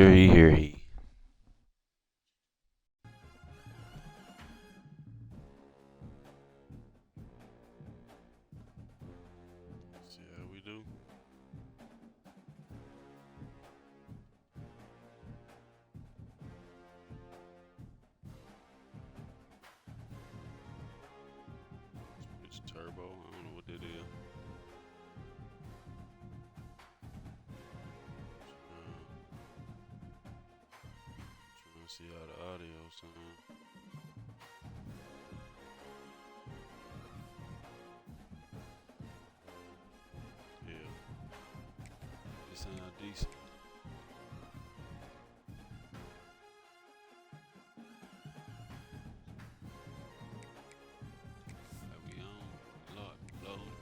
Here he, here he. See how we do. It's turbo. I don't know what that is. Trying to see how the audio sound. Yeah, it sound decent. Are we on? Lock, load.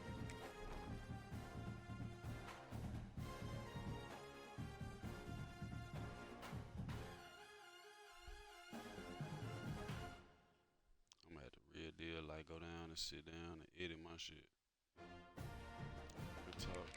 I'm gonna have to real deal like go down and sit down and edit my shit. Good talk.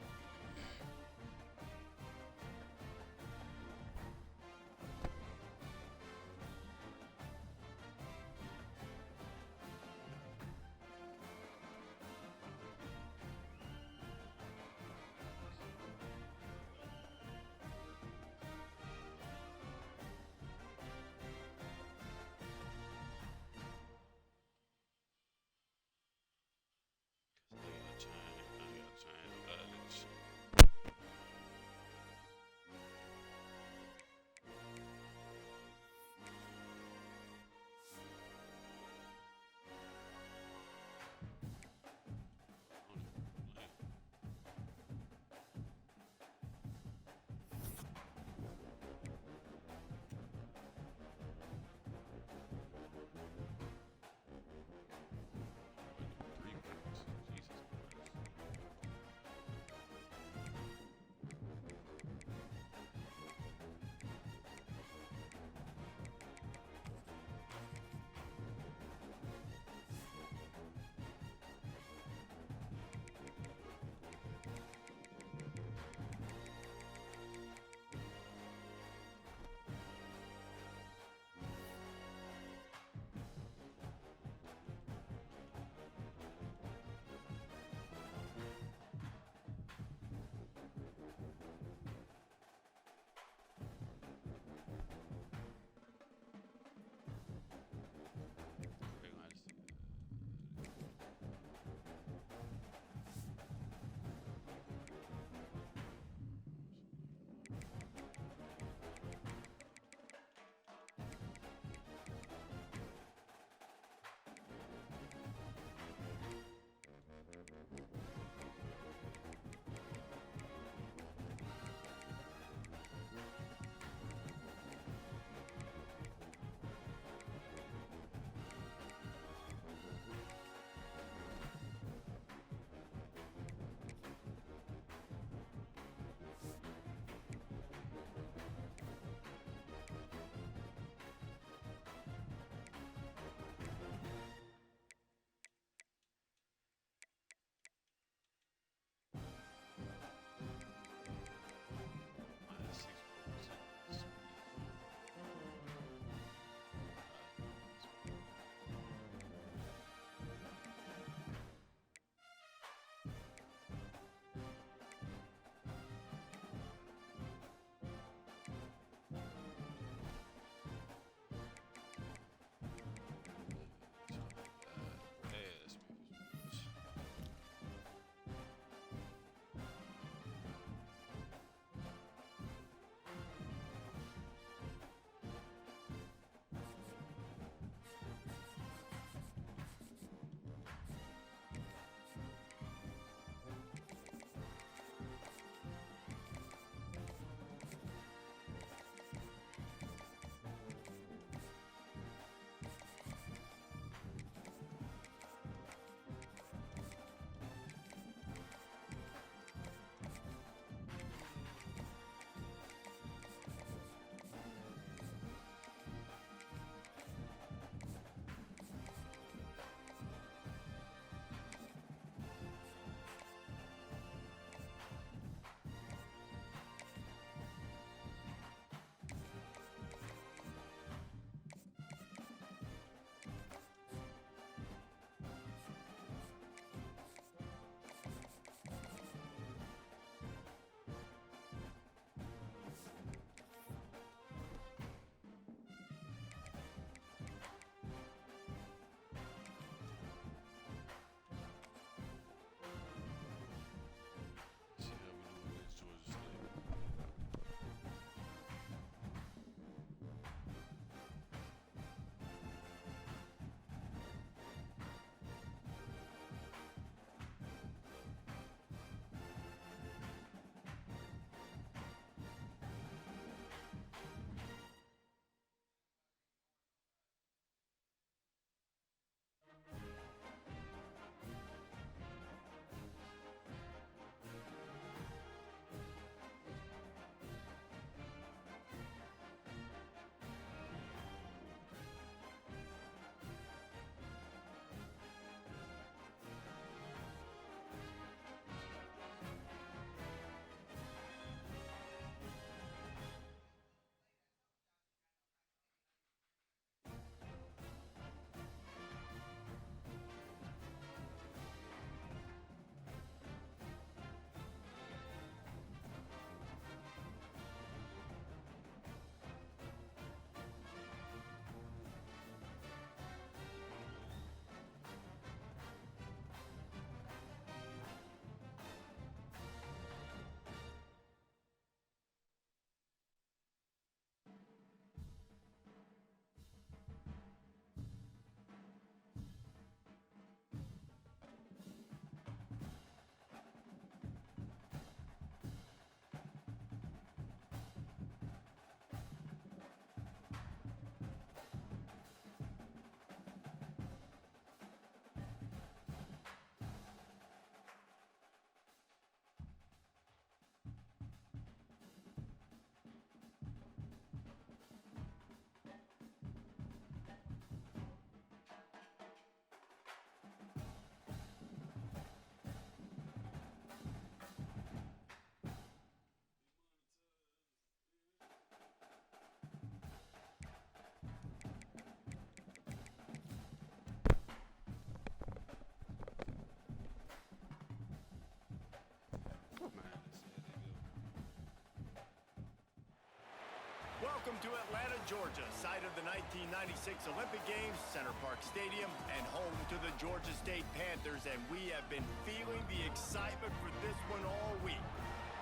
Welcome to Atlanta, Georgia, site of the 1996 Olympic Games, Center Park Stadium, and home to the Georgia State Panthers, and we have been feeling the excitement for this one all week.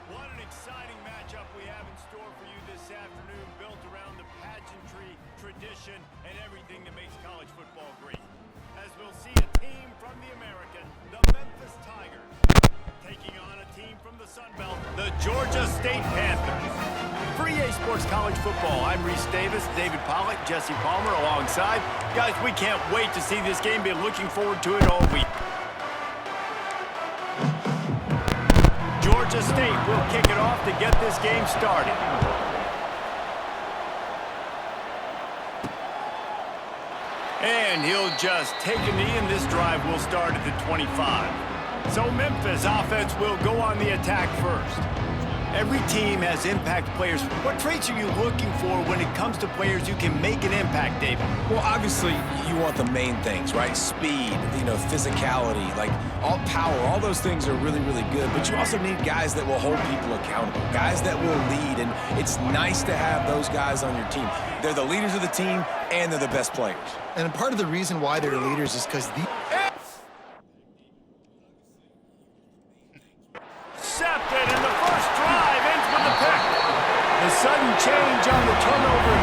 What an exciting matchup we have in store for you this afternoon, built around the pageantry, tradition, and everything that makes college football great. As we'll see a team from the American, the Memphis Tigers, taking on a team from the Sun Belt, the Georgia State Panthers. For EA Sports College Football, I'm Reese Davis, David Pollack, Jesse Palmer alongside. Guys, we can't wait to see this game. Been looking forward to it all week. Georgia State will kick it off to get this game started. And he'll just take a knee, and this drive will start at the 25. So Memphis offense will go on the attack first. Every team has impact players. What traits are you looking for when it comes to players who can make an impact, David? Well, obviously, you want the main things, right? Speed, physicality, like all power, all those things are really, really good. But you also need guys that will hold people accountable, guys that will lead. And it's nice to have those guys on your team. They're the leaders of the team, and they're the best players. And part of the reason why they're leaders is because Intercepted, and the first drive ends with the pick. The sudden change on the turnover.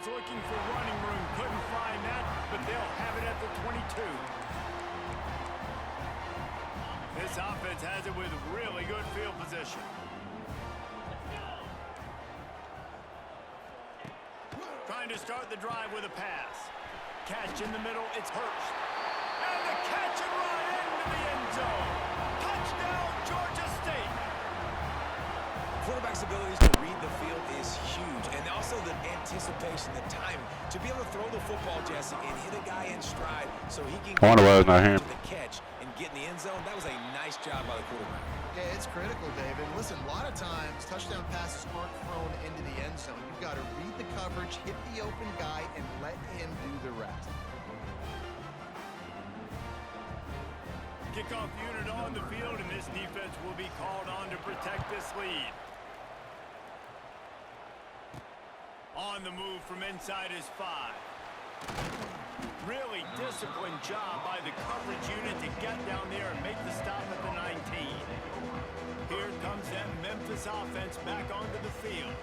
Looking for running room, couldn't find that, but they'll have it at the 22. This offense has it with really good field position. Trying to start the drive with a pass. Catch in the middle, it's Hurst. And the catch and run into the end zone. Touchdown, Georgia State. Quarterback's abilities to read the field is huge. And also the anticipation, the time to be able to throw the football, Jesse, and hit a guy in stride so he can get to the catch and get in the end zone. That was a nice job by the quarterback. Yeah, it's critical, David. Listen, a lot of times touchdown passes aren't thrown into the end zone. You've got to read the coverage, hit the open guy, and let him do the rest. Kickoff unit on the field, and this defense will be called on to protect this lead. On the move from inside his 5. Really disciplined job by the coverage unit to get down there and make the stop at the 19. Here comes that Memphis offense back onto the field.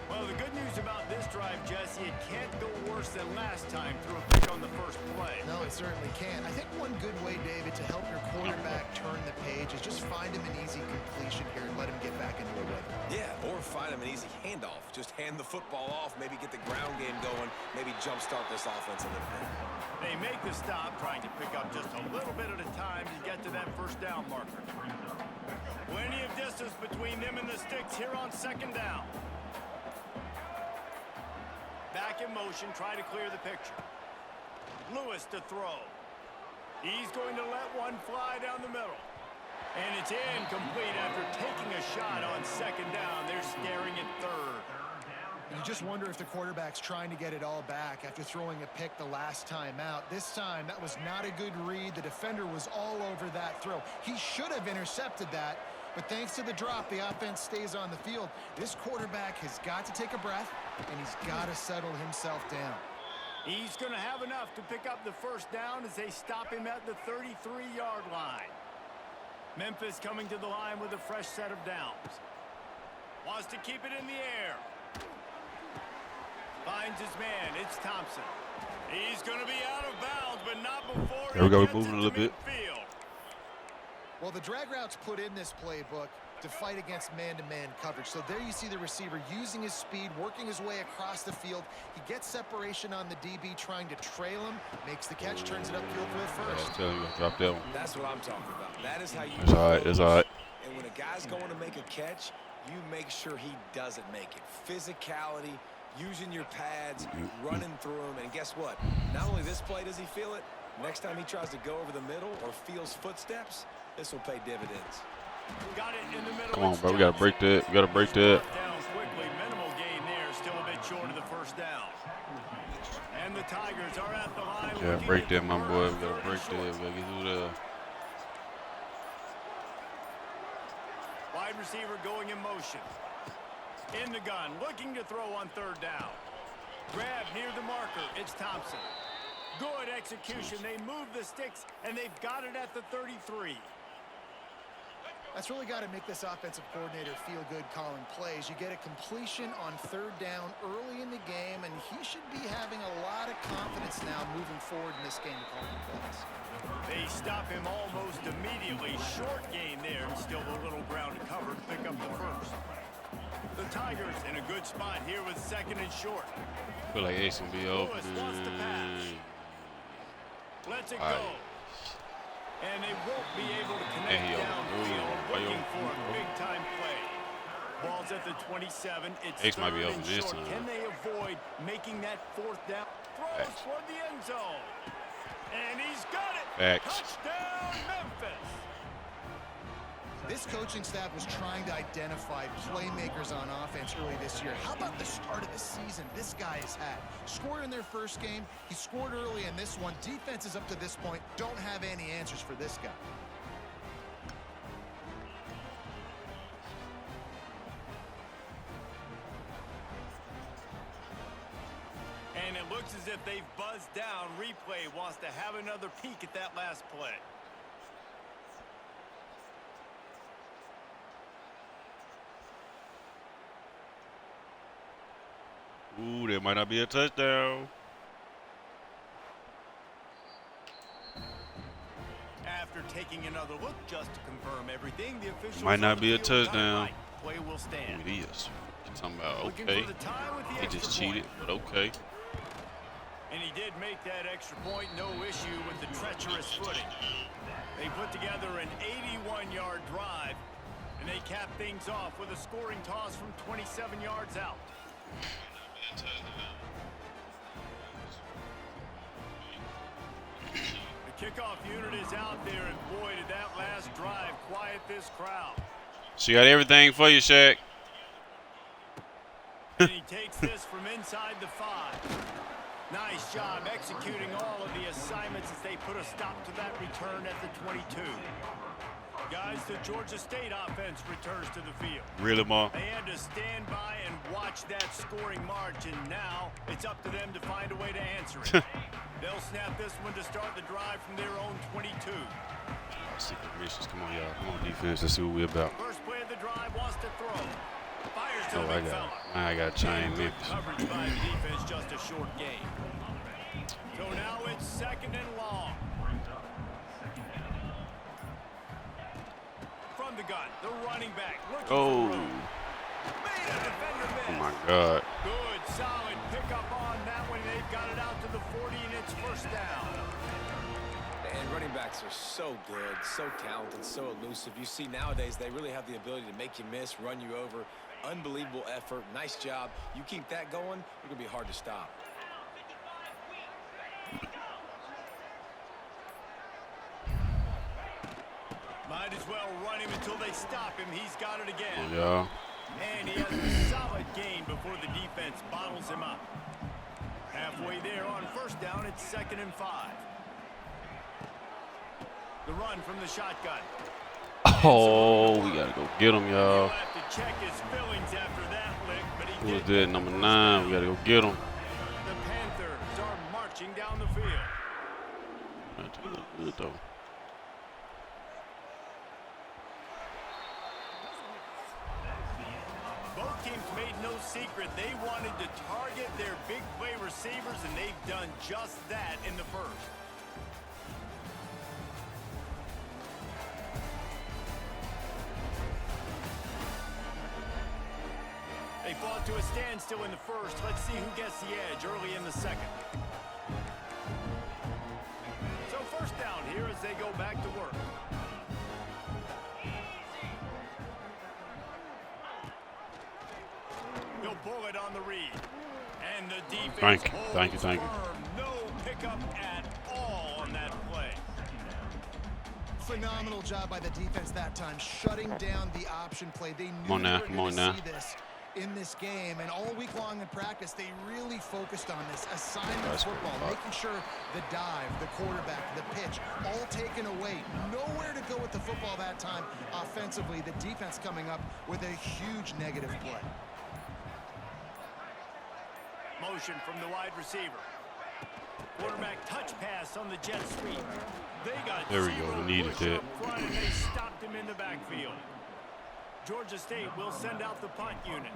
Well, the good news about this drive, Jesse, it can't go worse than last time through a pick on the first play. No, it certainly can't. I think one good way, David, to help your quarterback turn the page is just find him an easy completion here and let him get back into a rhythm. Yeah, or find him an easy handoff. Just hand the football off, maybe get the ground game going, maybe jumpstart this offense a little bit. They make the stop, trying to pick up just a little bit at a time to get to that first down marker. Plenty of distance between them and the sticks here on second down. Back in motion, try to clear the picture. Lewis to throw. He's going to let one fly down the middle. And it's incomplete after taking a shot on second down. They're staring at third. You just wonder if the quarterback's trying to get it all back after throwing a pick the last time out. This time, that was not a good read. The defender was all over that throw. He should have intercepted that, but thanks to the drop, the offense stays on the field. This quarterback has got to take a breath, and he's got to settle himself down. He's going to have enough to pick up the first down as they stop him at the 33-yard line. Memphis coming to the line with a fresh set of downs. Wants to keep it in the air. Finds his man. It's Thompson. He's going to be out of bounds, but not before There we go. he We're gets moving a little bit. midfield. Well, the drag routes put in this playbook to fight against man-to-man coverage. So there you see the receiver using his speed, working his way across the field. He gets separation on the DB, trying to trail him, makes the catch, turns it upfield for the first. I'll tell you, drop that one. That's what I'm talking about. That is how you. It's all right. It's all right. And when a guy's going to make a catch, you make sure he doesn't make it. Physicality, using your pads, running through him, and guess what? Not only this play does he feel it, next time he tries to go over the middle or feels footsteps, this will pay dividends. Got it in the middle. Come on, bro. We got to break that. We got to break that. Down quickly. Minimal gain there. Still a bit it short of the first down. And the Tigers are at the line. Yeah, break that, my boy. We gotta break that. We gotta get through there. Wide receiver going in motion. In the gun, looking to throw on third down. Grab near the marker. It's Thompson. Good execution. They move the sticks, and they've got it at the 33. That's really got to make this offensive coordinator feel good calling plays. You get a completion on third down early in the game, and he should be having a lot of confidence now moving forward in this game calling plays. They stop him almost immediately. Short gain there, and still a little ground to cover to pick up the first. The Tigers in a good spot here with second and short. I feel like Ace gonna be open. Lets it go. And they won't be able to connect downfield, looking for a big-time play. Ball's at the 27. It's Ace might be open this short. time. Can they avoid making that fourth down? Throws toward the end zone. And he's got it. Touchdown, Memphis. This coaching staff was trying to identify playmakers on offense early this year. How about the start of the season this guy has had? Scored in their first game. He scored early in this one. Defenses up to this point don't have any answers for this guy. And it looks as if they've buzzed down. Replay wants to have another peek at that last play. Ooh, there might not be a touchdown. After taking another look just to confirm everything, the officials Might not be a field touchdown. right. Play will stand. It is. You're talking about Looking okay. for the tie with the He extra just cheated, point. but okay. And he did make that extra point, no issue with the treacherous footing. They put together an 81-yard drive, and they cap things off with a scoring toss from 27 yards out. The kickoff unit is out there, and boy, did that last drive quiet this crowd. She got everything for you, Shaq. And he takes this from inside the 5. Nice job executing all of the assignments as they put a stop to that return at the 22. Guys, the Georgia State offense returns to the field. Really, Ma? They had to stand by and watch that scoring march, and now it's up to them to find a way to answer it. They'll snap this one to start the drive from their own 22. Secret missions. Come on, y'all. Come on, defense. Let's see what we're about. First play of the drive wants to throw. Fires to Oh, the big fella. I got chain Good Memphis. coverage by the defense, just a short gain. So now it's second and long. From the gun, the running back looking Oh. for room. Made a defender miss. Oh, my God. Good, solid pickup on that one. They've got it out to the 40, and it's first down. And running backs are so good, so talented, so elusive. You see nowadays they really have the ability to make you miss, run you over. Unbelievable effort. Nice job. You keep that going, you're going to be hard to stop. Might as well run him until they stop him. He's got it again. Oh, y'all. And he has a solid gain before the defense bottles him up. Halfway there on first down, it's second and 5. The run from the shotgun. Oh, we got to go get him, y'all. He'll have to check his fillings after that lick, but he Who is did that? Number 9. We got to go get him. The Panthers are marching down the field. That's good, though. Both teams made no secret they wanted to target their big play receivers, and they've done just that in the first. They fought to a standstill in the first. Let's see who gets the edge early in the second. So first down here as they go back to work. He'll pull it on the read. And the defense Thank you. firm. No pickup at all on that play. Phenomenal job by the defense that time, shutting down the option play. They knew Come on now, they were come on gonna now. see this in this game, and all week long in practice, they really focused on this assignment football, making sure the dive, the quarterback, the pitch, all taken away. Nowhere to go with the football that time offensively. The defense coming up with a huge negative play. Motion from the wide receiver. Quarterback touch pass on the jet sweep. They got there we go. We needed that. Front and they stopped him in the backfield. Georgia State will send out the punt unit.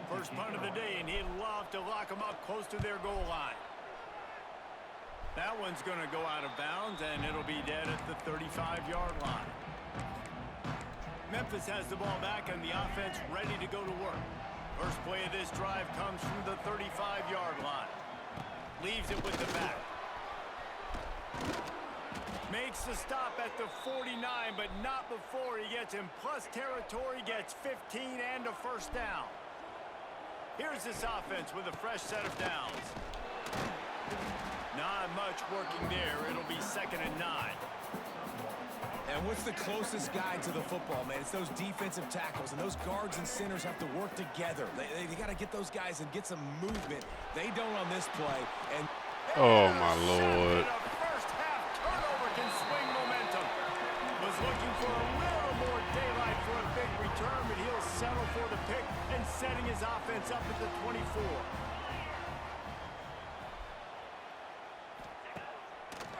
First punt of the day, and he'd love to lock them up close to their goal line. That one's going to go out of bounds, and it'll be dead at the 35-yard line. Memphis has the ball back, and the offense ready to go to work. First play of this drive comes from the 35-yard line. Leaves it with the back. Makes the stop at the 49, but not before he gets in plus territory, gets 15 and a first down. Here's this offense with a fresh set of downs. Not much working there. It'll be 2nd and 9. And what's the closest guy to the football, man? It's those defensive tackles, and those guards and centers have to work together. They got to get those guys and get some movement. They don't on this play. And oh, my Lord. First half turnover can swing momentum. Was looking for a little more daylight for a big return, but he'll settle for the pick and setting his offense up at the 24.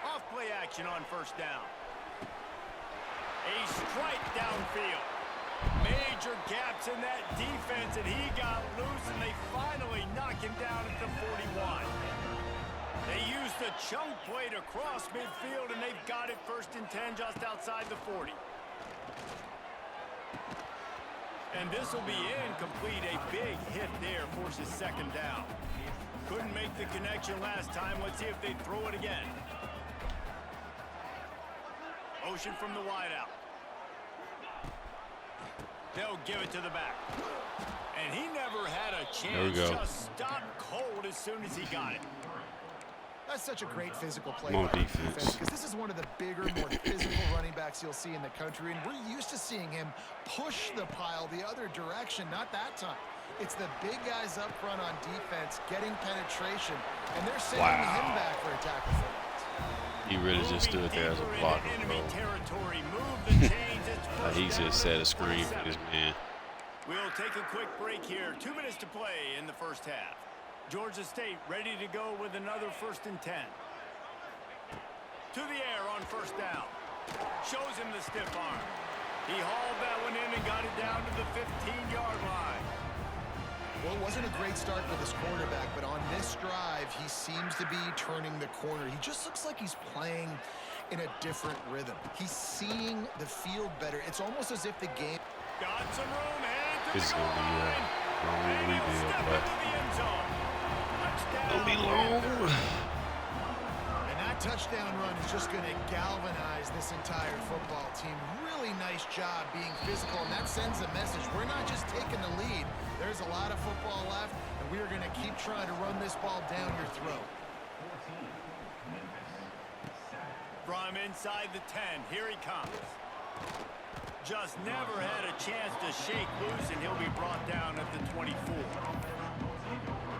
Off play action on first down. A strike downfield. Major gaps in that defense, and he got loose, and they finally knock him down at the 41. They used the chunk play to cross midfield, and they've got it 1st and 10 just outside the 40. And this will be incomplete. A big hit there forces 2nd down. Couldn't make the connection last time. Let's see if they throw it again. Motion from the wideout. They'll give it to the back. And he never had a chance. Just stopped cold as soon as he got it. That's such a great physical play More by defense. because this is one of the bigger, more physical running backs you'll see in the country, and we're used to seeing him push the pile the other direction. Not that time. It's the big guys up front on defense getting penetration, and they're sending him back for a tackle for that. He really just stood there as a blocker, bro. He just set a screen for this man. We'll take a quick break here. 2 minutes to play in the first half. Georgia State ready to go with another 1st and 10. To the air on first down. Shows him the stiff arm. He hauled that one in and got it down to the 15-yard line. Well, it wasn't a great start for this quarterback, but on this drive, he seems to be turning the corner. He just looks like he's playing in a different rhythm. He's seeing the field better. It's almost as if the game... Got some room, and This is going to be a long rebuild, but it'll be long. And that touchdown run is just going to galvanize this entire football team. Really nice job being physical, and that sends a message. We're not just taking the lead. There's a lot of football left, and we are going to keep trying to run this ball down your throat. From inside the 10, here he comes. Just never had a chance to shake loose, and he'll be brought down at the 24.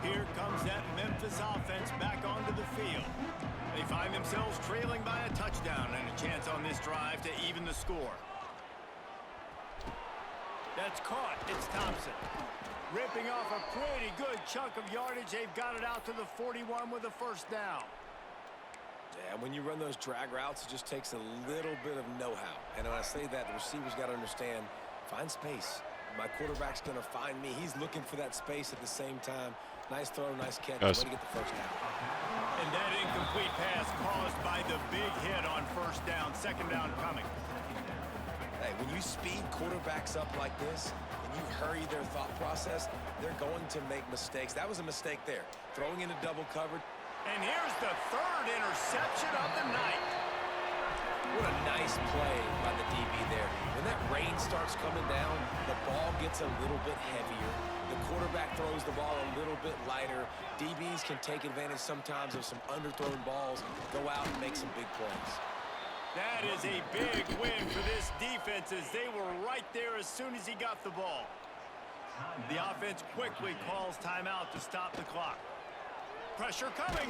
Here comes that Memphis offense back onto the field. They find themselves trailing by a touchdown and a chance on this drive to even the score. That's caught. It's Thompson. Ripping off a pretty good chunk of yardage. They've got it out to the 41 with a first down. Yeah, when you run those drag routes, it just takes a little bit of know-how. And when I say that, the receivers got to understand, find space. My quarterback's going to find me. He's looking for that space at the same time. Nice throw, nice catch. Way to get the first down. And that incomplete pass caused by the big hit on first down. 2nd down coming. Hey, when you speed quarterbacks up like this, and you hurry their thought process, they're going to make mistakes. That was a mistake there. Throwing into double coverage. And here's the 3rd interception of the night. What a nice play by the DB there. When that rain starts coming down, the ball gets a little bit heavier. The quarterback throws the ball a little bit lighter. DBs can take advantage sometimes of some underthrown balls, go out and make some big plays. That is a big win for this defense as they were right there as soon as he got the ball. The offense quickly calls timeout to stop the clock. Pressure coming.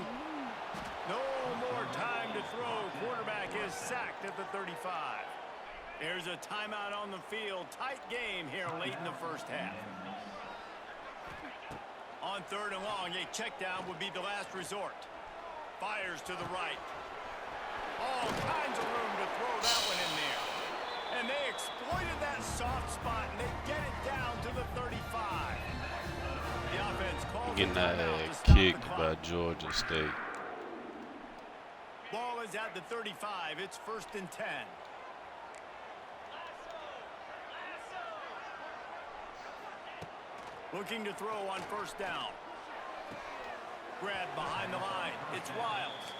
No more time to throw. Quarterback is sacked at the 35. There's a timeout on the field. Tight game here late in the first half. On 3rd and long, a check down would be the last resort. Fires to the right. All kinds of room to throw that one in there. And they exploited that soft spot, and they get it down to the 35. The offense calls Getting a that timeout to stop the kicked clock. by Georgia State. Ball is at the 35. It's 1st and 10. Looking to throw on 1st down. Grab behind the line. It's Wiles.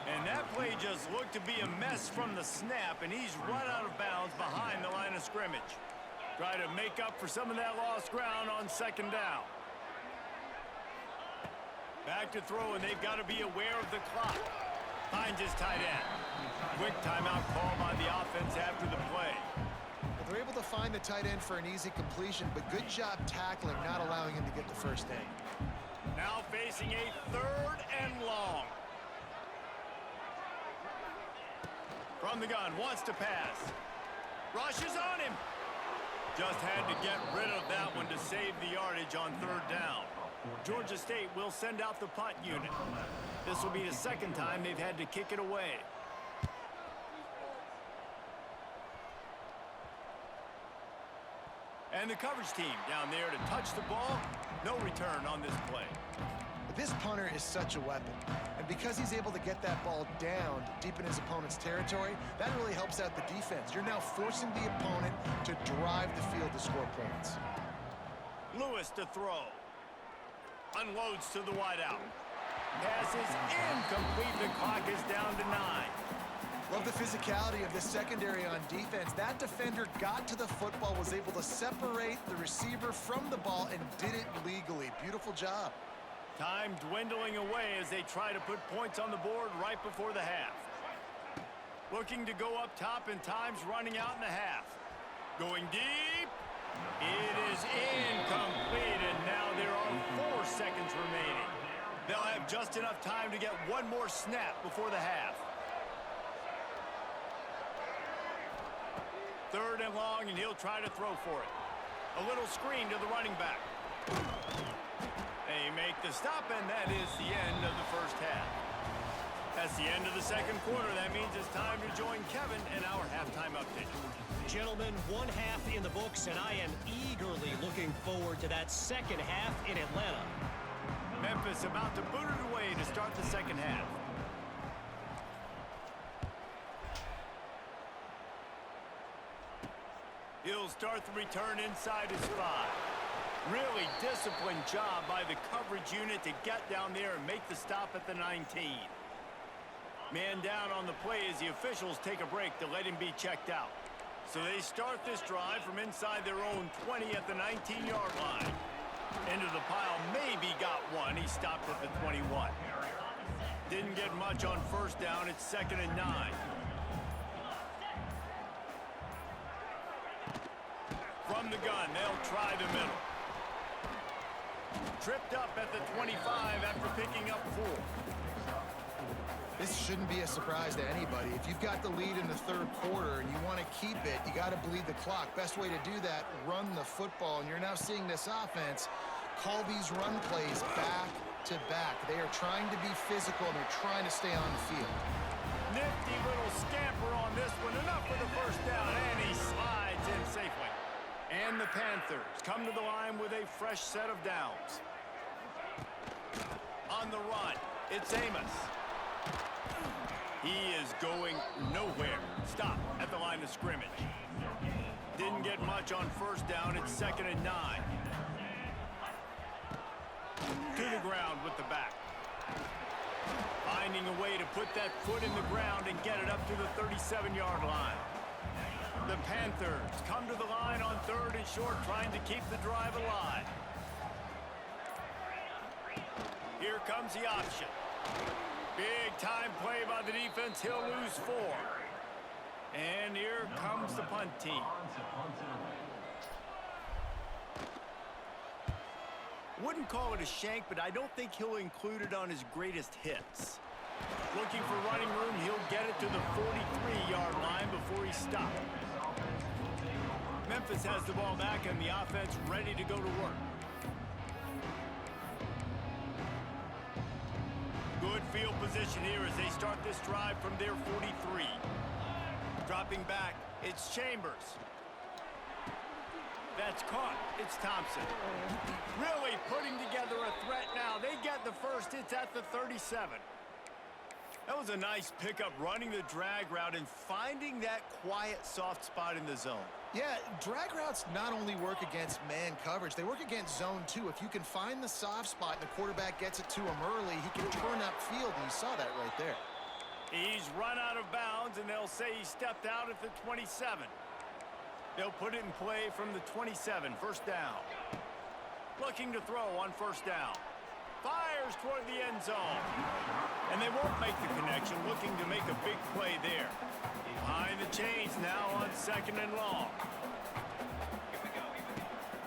And that play just looked to be a mess from the snap, and he's run out of bounds behind the line of scrimmage. Try to make up for some of that lost ground on 2nd down. Back to throw, and they've got to be aware of the clock. Finds his tight end. Quick timeout call by the offense after the play. Well, they're able to find the tight end for an easy completion, but good job tackling, not allowing him to get the first down. Now facing a 3rd and long. From the gun, wants to pass. Rushes on him. Just had to get rid of that one to save the yardage on 3rd down. Georgia State will send out the punt unit. This will be the 2nd time they've had to kick it away. And the coverage team down there to touch the ball. No return on this play. This punter is such a weapon. And because he's able to get that ball down deep in his opponent's territory, that really helps out the defense. You're now forcing the opponent to drive the field to score points. Lewis to throw. Unloads to the wideout. Pass is incomplete. The clock is down to 9. Love the physicality of the secondary on defense. That defender got to the football, was able to separate the receiver from the ball, and did it legally. Beautiful job. Time dwindling away as they try to put points on the board right before the half. Looking to go up top, and time's running out in the half. Going deep. It is incomplete, and now there are 4 seconds remaining. They'll have just enough time to get one more snap before the half. 3rd and long, and he'll try to throw for it. A little screen to the running back. They make the stop, and that is the end of the first half. That's the end of the 2nd quarter. That means it's time to join Kevin in our halftime update. Gentlemen, 1 half in the books, and I am eagerly looking forward to that 2nd half in Atlanta. Memphis about to boot it away to start the 2nd half. He'll start the return inside his 5. Really disciplined job by the coverage unit to get down there and make the stop at the 19. Man down on the play as the officials take a break to let him be checked out. So they start this drive from inside their own 20 at the 19-yard line. Into the pile, maybe got one. He stopped at the 21. Didn't get much on 1st down. It's 2nd and 9. From the gun, they'll try the middle. Tripped up at the 25 after picking up 4. This shouldn't be a surprise to anybody. If you've got the lead in the 3rd quarter and you want to keep it, you got to bleed the clock. Best way to do that, run the football. And you're now seeing this offense call these run plays back to back. They are trying to be physical, and they're trying to stay on the field. Nifty little scamper on this one. Enough for the 1st down, and he slides in safely. And the Panthers come to the line with a fresh set of downs. On the run, it's Amos. He is going nowhere. Stop at the line of scrimmage. Didn't get much on 1st down. It's 2nd and 9. To the ground with the back. Finding a way to put that foot in the ground and get it up to the 37-yard line. The Panthers come to the line on 3rd and short, trying to keep the drive alive. Here comes the option. Big time play by the defense. He'll lose 4. And here comes the punt team. Wouldn't call it a shank, but I don't think he'll include it on his greatest hits. Looking for running room, he'll get it to the 43-yard line before he stopped. Memphis has the ball back and the offense ready to go to work. Good field position here as they start this drive from their 43. Dropping back, it's Chambers. That's caught. It's Thompson. Really putting together a threat now. They get the first. It's at the 37. That was a nice pickup, running the drag route and finding that quiet, soft spot in the zone. Yeah, drag routes not only work against man coverage, they work against zone too. If you can find the soft spot and the quarterback gets it to him early, he can turn upfield, and you saw that right there. He's run out of bounds, and they'll say he stepped out at the 27. They'll put it in play from the 27, first down. Looking to throw on first down. Fires toward the end zone. And they won't make the connection, looking to make a big play there. Behind the chains now on second and long.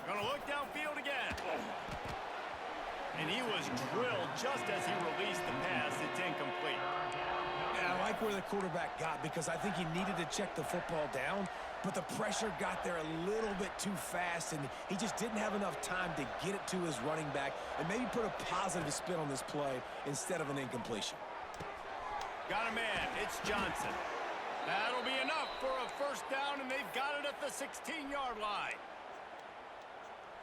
Gonna look downfield again. And he was drilled just as he released the pass. It's incomplete. And I like where the quarterback got, because I think he needed to check the football down, but the pressure got there a little bit too fast, and he just didn't have enough time to get it to his running back and maybe put a positive spin on this play instead of an incompletion. Got a man. It's Johnson. That'll be enough for a first down, and they've got it at the 16-yard line.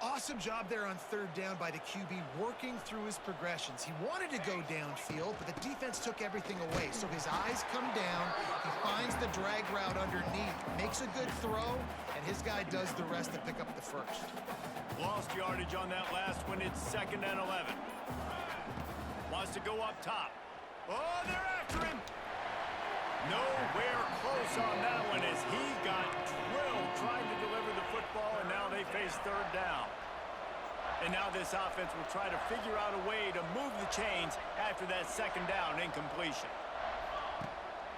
Awesome job there on third down by the QB, working through his progressions. He wanted to go downfield, but the defense took everything away. So his eyes come down, he finds the drag route underneath, makes a good throw, and his guy does the rest to pick up the first. Lost yardage on that last one. It's second and 11. Wants to go up top. Oh, they're after him. Nowhere close on that one as he got drilled trying to deliver the football, and now they face third down. And now this offense will try to figure out a way to move the chains after that second down incompletion.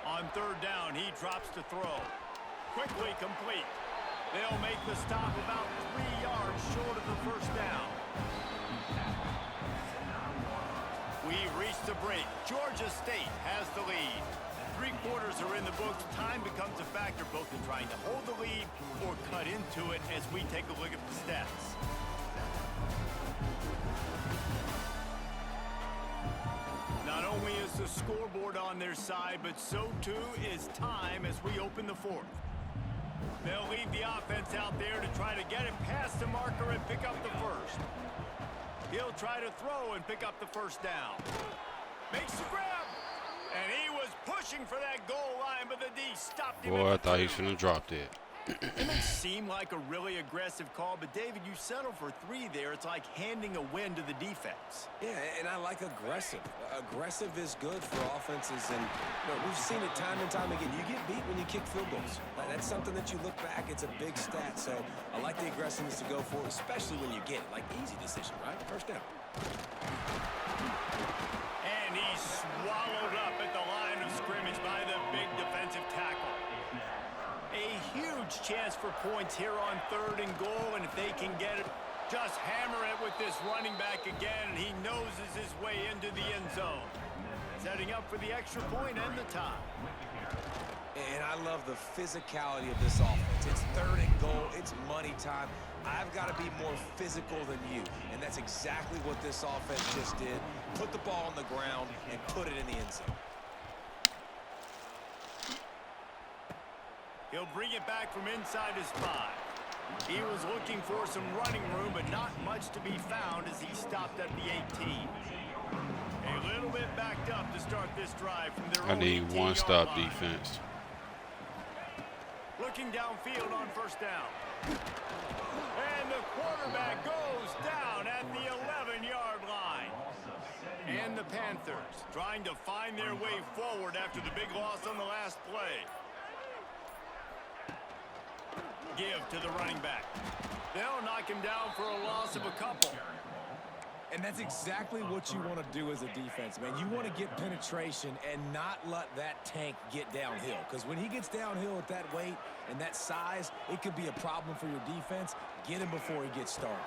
On third down, he drops to throw. Quickly complete. They'll make the stop about 3 yards short of the first down. We've reached the break. Georgia State has the lead. 3 quarters are in the books. Time becomes a factor both in trying to hold the lead or cut into it as we take a look at the stats. Not only is the scoreboard on their side, but so too is time as we open the fourth. They'll leave the offense out there to try to get it past the marker and pick up the first. He'll try to throw and pick up the first down. Makes the grab. And he was pushing for that goal line, but the D stopped him. Boy, I thought he shouldn't have dropped it. It may seem like a really aggressive call, but David, you settle for 3 there. It's like handing a win to the defense. Yeah, and I like aggressive. Aggressive is good for offenses, and we've seen it time and time again. You get beat when you kick field goals. That's something that you look back, it's a big stat, so I like the aggressiveness to go for it, especially when you get it. Like, easy decision, right? First down. And he's swallowed up at the line of scrimmage by the big defensive tackle. A huge chance for points here on third and goal, and if they can get it, just hammer it with this running back again, and he noses his way into the end zone. Setting up for the extra point and the tie. And I love the physicality of this offense. It's third and goal. It's money time. I've got to be more physical than you. And that's exactly what this offense just did. Put the ball on the ground and put it in the end zone. He'll bring it back from inside his 5. He was looking for some running room, but not much to be found as he stopped at the 18. A little bit backed up to start this drive from their own 18-yard line. I need one-stop defense. Looking downfield on first down. And the quarterback goes down at the 11-yard line. And the Panthers trying to find their way forward after the big loss on the last play. Give to the running back. They'll knock him down for a loss of a couple. And that's exactly what you want to do as a defense, man. You want to get penetration and not let that tank get downhill. Because when he gets downhill at that weight and that size, it could be a problem for your defense. Get him before he gets started.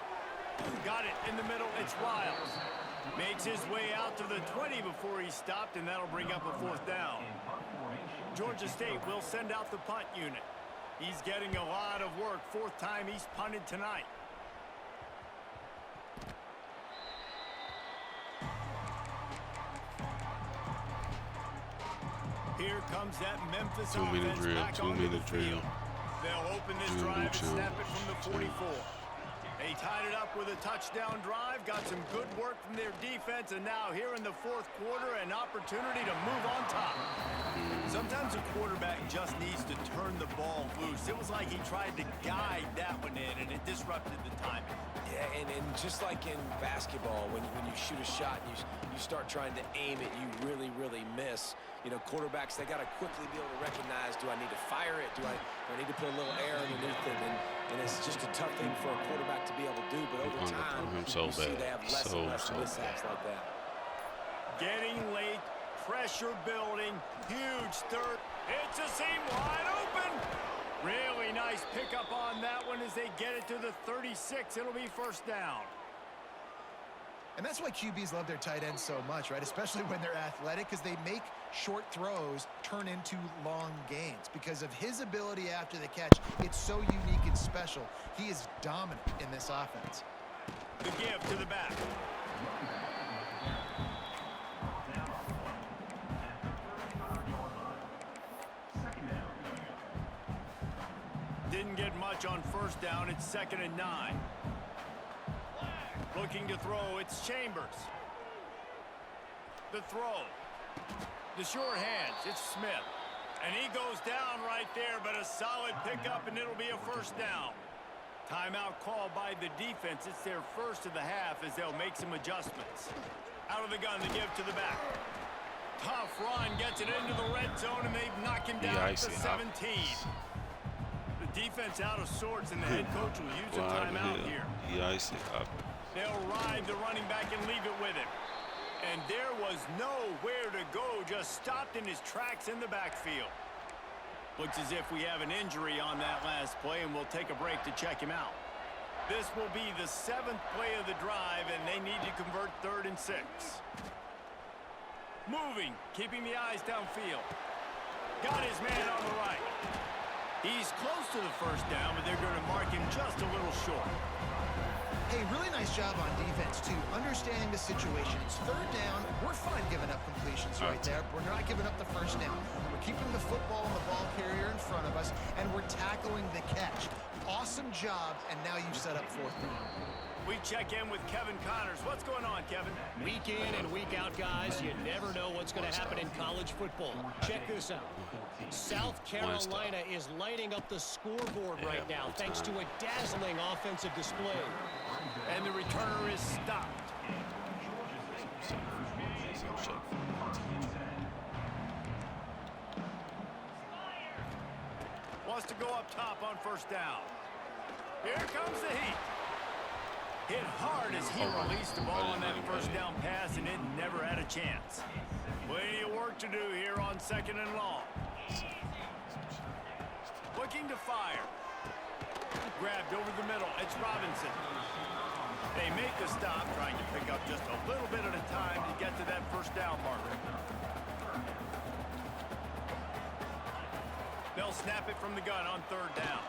Got it in the middle. It's Riles. Makes his way out to the 20 before he stopped, and that'll bring up a 4th down. Georgia State will send out the punt unit. He's getting a lot of work. 4th time he's punted tonight. Here comes that Memphis offense back onto the field. They'll open this drive and snap it from the 44. They tied it up with a touchdown drive, got some good work from their defense, and now here in the 4th quarter, an opportunity to move on top. Sometimes a quarterback just needs to turn the ball loose. It was like he tried to guide that one in, and it disrupted the timing. Yeah, and just like in basketball, when you shoot a shot and you start trying to aim it, you really miss. You know, quarterbacks, they got to quickly be able to recognize, do I need to fire it? Do I need to put a little air underneath it? And it's just a tough thing for a quarterback to be able to do. But over time, you see they have less and less mishaps like that. Getting late, pressure building, huge third. It's a seam wide open. Really nice pickup on that one as they get it to the 36. It'll be 1st down. And that's why QBs love their tight ends so much, right? Especially when they're athletic, because they make short throws turn into long gains. Because of his ability after the catch, it's so unique and special. He is dominant in this offense. The give to the back. Didn't get much on 1st down. It's 2nd and 9. Looking to throw, it's Chambers. The throw. The short hands, it's Smith. And he goes down right there, but a solid pickup, and it'll be a 1st down. Timeout called by the defense. It's their 1st of the half as they'll make some adjustments. Out of the gun, the give to the back. Tough run, gets it into the red zone, and they knock him down at the 17. The defense out of sorts, and the head coach will use a timeout here. They'll ride the running back and leave it with him. And there was nowhere to go, just stopped in his tracks in the backfield. Looks as if we have an injury on that last play, and we'll take a break to check him out. This will be the 7th play of the drive, and they need to convert 3rd and 6. Moving, keeping the eyes downfield. Got his man on the right. He's close to the 1st down, but they're going to mark him just a little short. Hey, really nice job on defense, too. Understanding the situation. It's 3rd down. We're fine giving up completions right there. We're not giving up the 1st down. We're keeping the football and the ball carrier in front of us, and we're tackling the catch. Awesome job, and now you've set up 4th down. We check in with Kevin Connors. What's going on, Kevin? Week in and week out, guys, you never know what's going to happen in college football. Check this out. South Carolina is lighting up the scoreboard right now thanks to a dazzling offensive display. And the returner is stopped. Wants to go up top on 1st down. Here comes the heat. Hit hard as he released the ball on that 1st down pass, and it never had a chance. Plenty of work to do here on 2nd and long. Looking to fire. Grabbed over the middle. It's Robinson. They make the stop, trying to pick up just a little bit at a time to get to that 1st down marker. They'll snap it from the gun on 3rd down.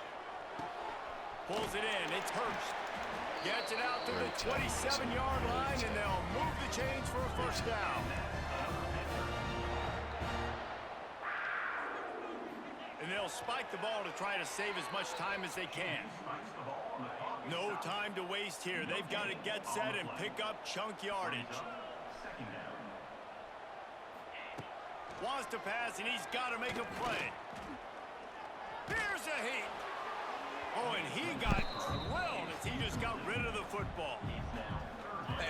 Pulls it in. It's Hurst. Gets it out to the 27-yard line, and they'll move the chains for a 1st down. And they'll spike the ball to try to save as much time as they can. No time to waste here. They've got to get set and pick up chunk yardage. Wants to pass, and he's got to make a play. There's a heat. Oh, and he got drilled as he just got rid of the football.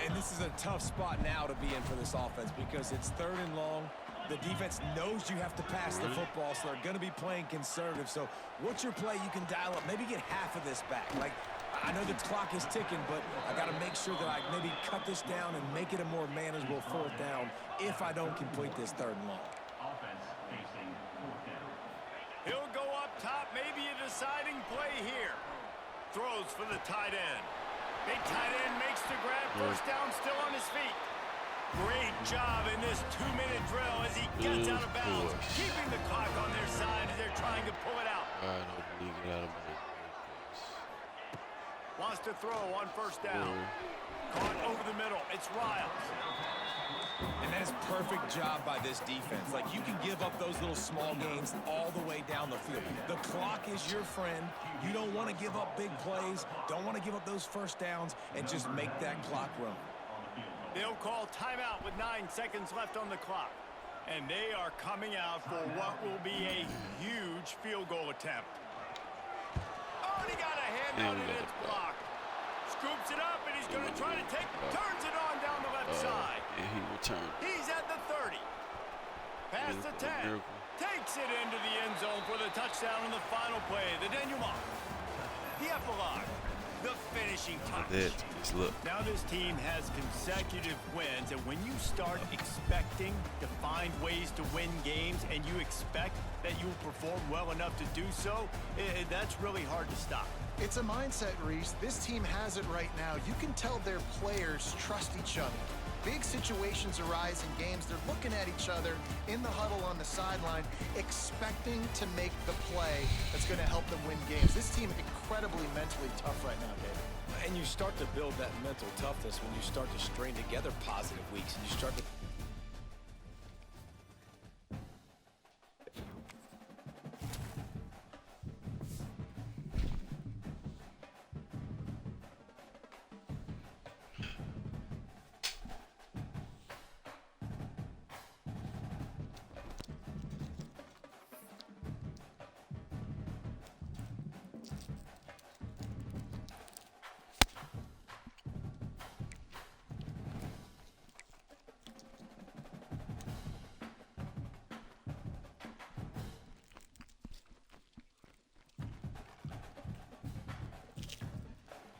And this is a tough spot now to be in for this offense because it's 3rd and long. The defense knows you have to pass the football, so they're going to be playing conservative. So what's your play you can dial up? Maybe get half of this back. Like, I know the clock is ticking, but I got to make sure that I maybe cut this down and make it a more manageable 4th down if I don't complete this 3rd and long. He'll go up top, maybe a deciding play here. Throws for the tight end. Big tight end makes the grab. First down, still on his feet. Great job in this 2-minute drill as he gets out of bounds, keeping the clock on their side as they're trying to pull it out. All right, hopefully he get out of bounds. Wants to throw on first down. Caught over the middle. It's Riles. And that is perfect job by this defense. Like, you can give up those little small gains all the way down the field. The clock is your friend. You don't want to give up big plays. Don't want to give up those first downs and just make that clock run. They'll call timeout with 9 seconds left on the clock. And they are coming out for what will be a huge field goal attempt. Oh, and he got a hand on it, it's blocked. Scoops it up, and he's going to try to turns it on down the left side. And he returned. He's at the 30. Past the 10. Takes it into the end zone for the touchdown on the final play. The denouement. The epilogue. The finishing touch. Now this team has consecutive wins, and when you start expecting to find ways to win games and you expect that you will perform well enough to do so, that's really hard to stop. It's a mindset, Reese. This team has it right now. You can tell their players trust each other. Big situations arise in games. They're looking at each other in the huddle on the sideline, expecting to make the play that's going to help them win games. This team is incredibly mentally tough right now, David. And you start to build that mental toughness when you start to string together positive weeks and you start to...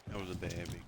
That was a bad victory.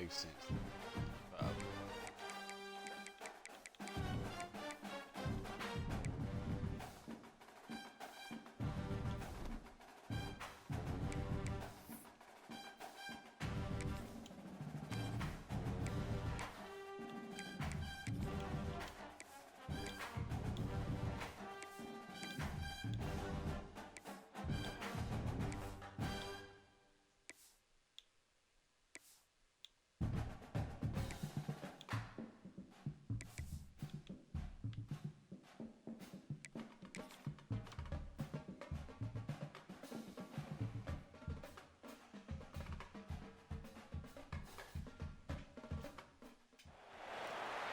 makes sense.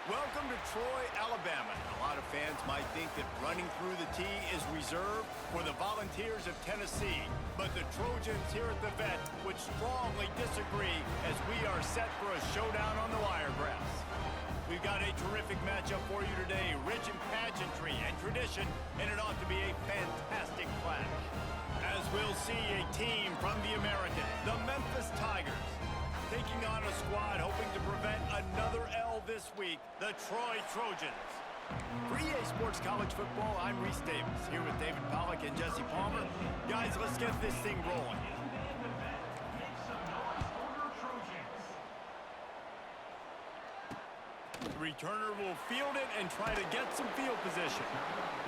Welcome to Troy, Alabama. A lot of fans might think that running through the tee is reserved for the Volunteers of Tennessee. But the Trojans here at the Vet would strongly disagree as we are set for a showdown on the wiregrass. We've got a terrific matchup for you today, rich in pageantry and tradition, and it ought to be a fantastic clash. As we'll see a team from the American, the Memphis Tigers, taking on a squad hoping to prevent another L this week, the Troy Trojans. For EA Sports College Football, I'm Reese Davis, here with David Pollack and Jesse Palmer. Guys, let's get this thing rolling. The returner will field it and try to get some field position.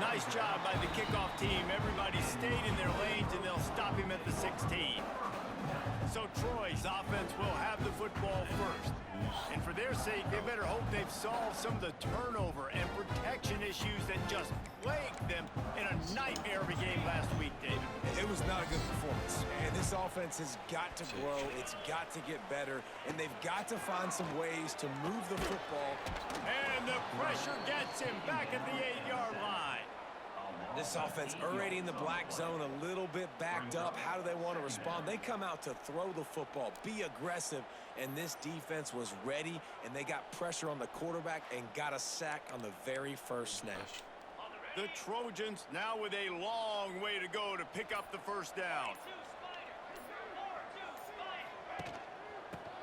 Nice job by the kickoff team. Everybody stayed in their lanes, and they'll stop him at the 16. So Troy's offense will have the football first. And for their sake, they better hope they've solved some of the turnover and protection issues that just plagued them in a nightmare of a game last week, David. It was not a good performance. And this offense has got to grow. It's got to get better. And they've got to find some ways to move the football. And the pressure gets him back at the 8-yard line. This offense already in the black zone, a little bit backed up. How do they want to respond? They come out to throw the football, be aggressive, and this defense was ready, and they got pressure on the quarterback and got a sack on the very first snap. The Trojans now with a long way to go to pick up the first down.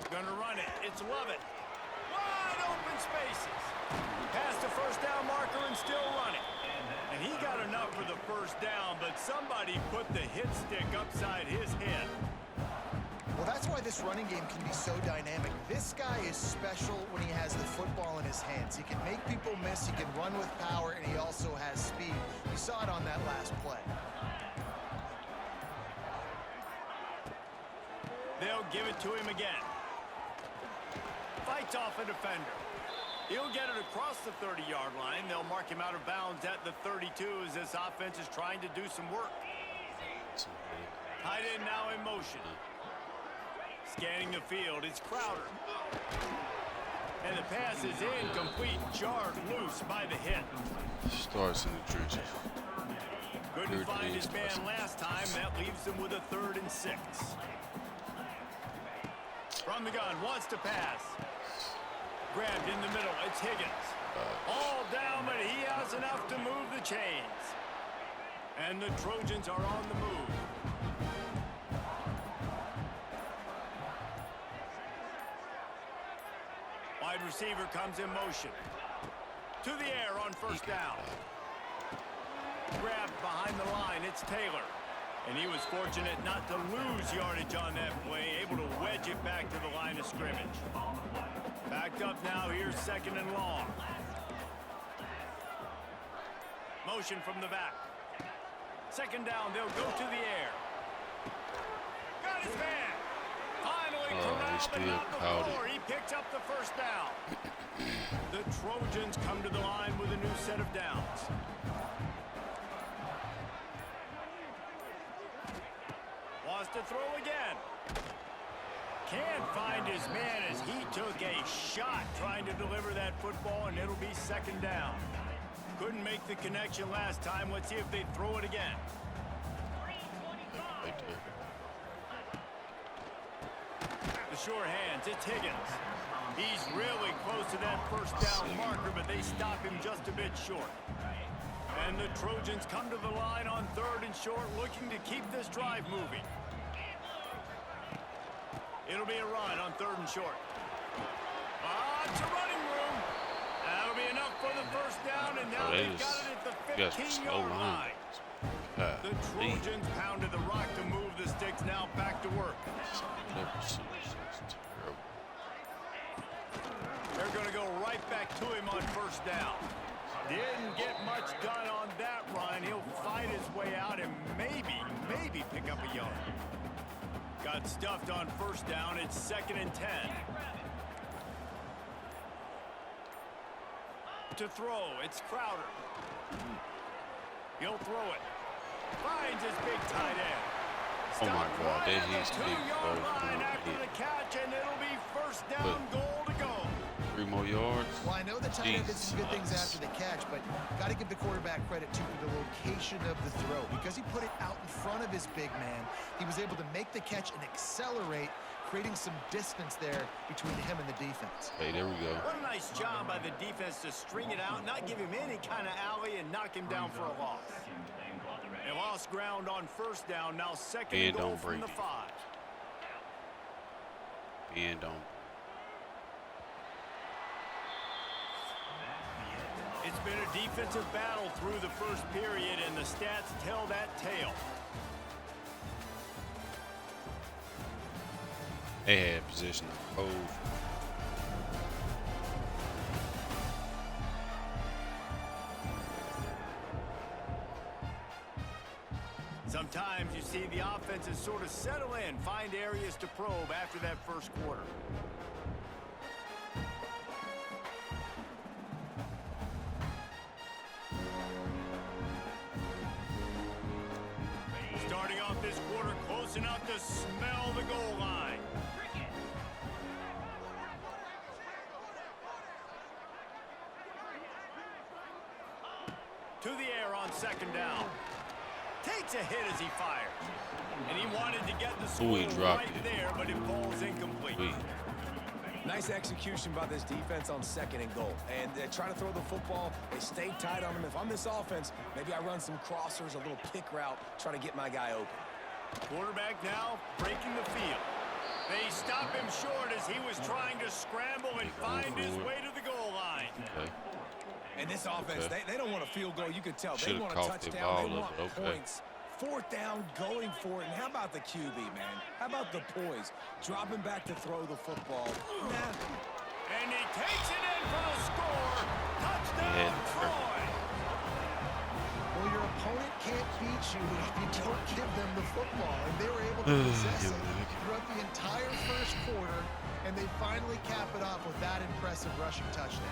Gonna run it. It's Lovett. Wide open spaces. Past the first down marker and still running. And he got enough for the first down, but somebody put the hit stick upside his head. Well, that's why this running game can be so dynamic. This guy is special when he has the football in his hands. He can make people miss, he can run with power, and he also has speed. We saw it on that last play. They'll give it to him again. Fights off a defender. He'll get it across the 30-yard line. They'll mark him out of bounds at the 32 as this offense is trying to do some work. Tight end now in motion. Scanning the field, it's Crowder. And the pass is incomplete, jarred loose by the hit. Starts in the trenches. Couldn't find his man last time. That leaves him with a 3rd and 6. From the gun, wants to pass. Grabbed in the middle, it's Higgins. All down, but he has enough to move the chains. And the Trojans are on the move. Wide receiver comes in motion. To the air on first down. Grabbed behind the line, it's Taylor. And he was fortunate not to lose yardage on that play, able to wedge it back to the line of scrimmage. Backed up now, here's 2nd and long. Motion from the back. 2nd down, they'll go to the air. Got his man. Finally corralled, but not before. He picked up the first down. The Trojans come to the line with a new set of downs. Wants to throw again. Can't find his man as he took a shot trying to deliver that football, and it'll be 2nd down. Couldn't make the connection last time. Let's see if they throw it again. The sure hands, it's Higgins. He's really close to that first down marker, but they stop him just a bit short. And the Trojans come to the line on 3rd and short, looking to keep this drive moving. It'll be a run on 3rd and short. lots of running room. That'll be enough for the first down, and now they've got it at the 15-yard line. The Trojans pounded the rock to move the sticks, now back to work. They're going to go right back to him on first down. Didn't get much done on that run. He'll fight his way out and maybe pick up a yard. Got stuffed on first down. It's 2nd and 10. To throw, it's Crowder. He'll throw it. Finds his big tight end. Oh my God, that he's big. 2-yard line after the catch, and it'll be first down, goal to go. 3 more yards. Well, I know the tight end did some good things after the catch, but got to give the quarterback credit to the location of the throw. Because he put it out in front of his big man, he was able to make the catch and accelerate, creating some distance there between him and the defense. Hey, there we go. What a nice job by the defense to string it out, not give him any kind of alley, and knock him down for a loss. They lost ground on first down, now 2nd and goal from the 5. And don't. It's been a defensive battle through the first period, and the stats tell that tale. They had position of hold. Sometimes you see the offenses sort of settle in, find areas to probe after that first quarter. Starting off this quarter close enough to smell the goal line. To the air on 2nd down. Takes a hit as he fires. And he wanted to get the score right there, but it falls incomplete. Nice execution by this defense on 2nd and goal. And they try to throw the football. They stay tight on him. If I'm this offense, maybe I run some crossers, a little pick route, try to get my guy open. Quarterback now breaking the field. They stop him short as he was trying to scramble and find his way to the goal line. Okay. And this offense, they don't want a field goal. You can tell. They want a touchdown. They want points. 4th down, going for it. And how about the QB, man? How about the poise? Dropping back to throw the football. Man. And he takes it in for the score. Touchdown, Troy. Well, your opponent can't beat you if you don't give them the football. And they were able to possess it throughout the entire first quarter. And they finally cap it off with that impressive rushing touchdown.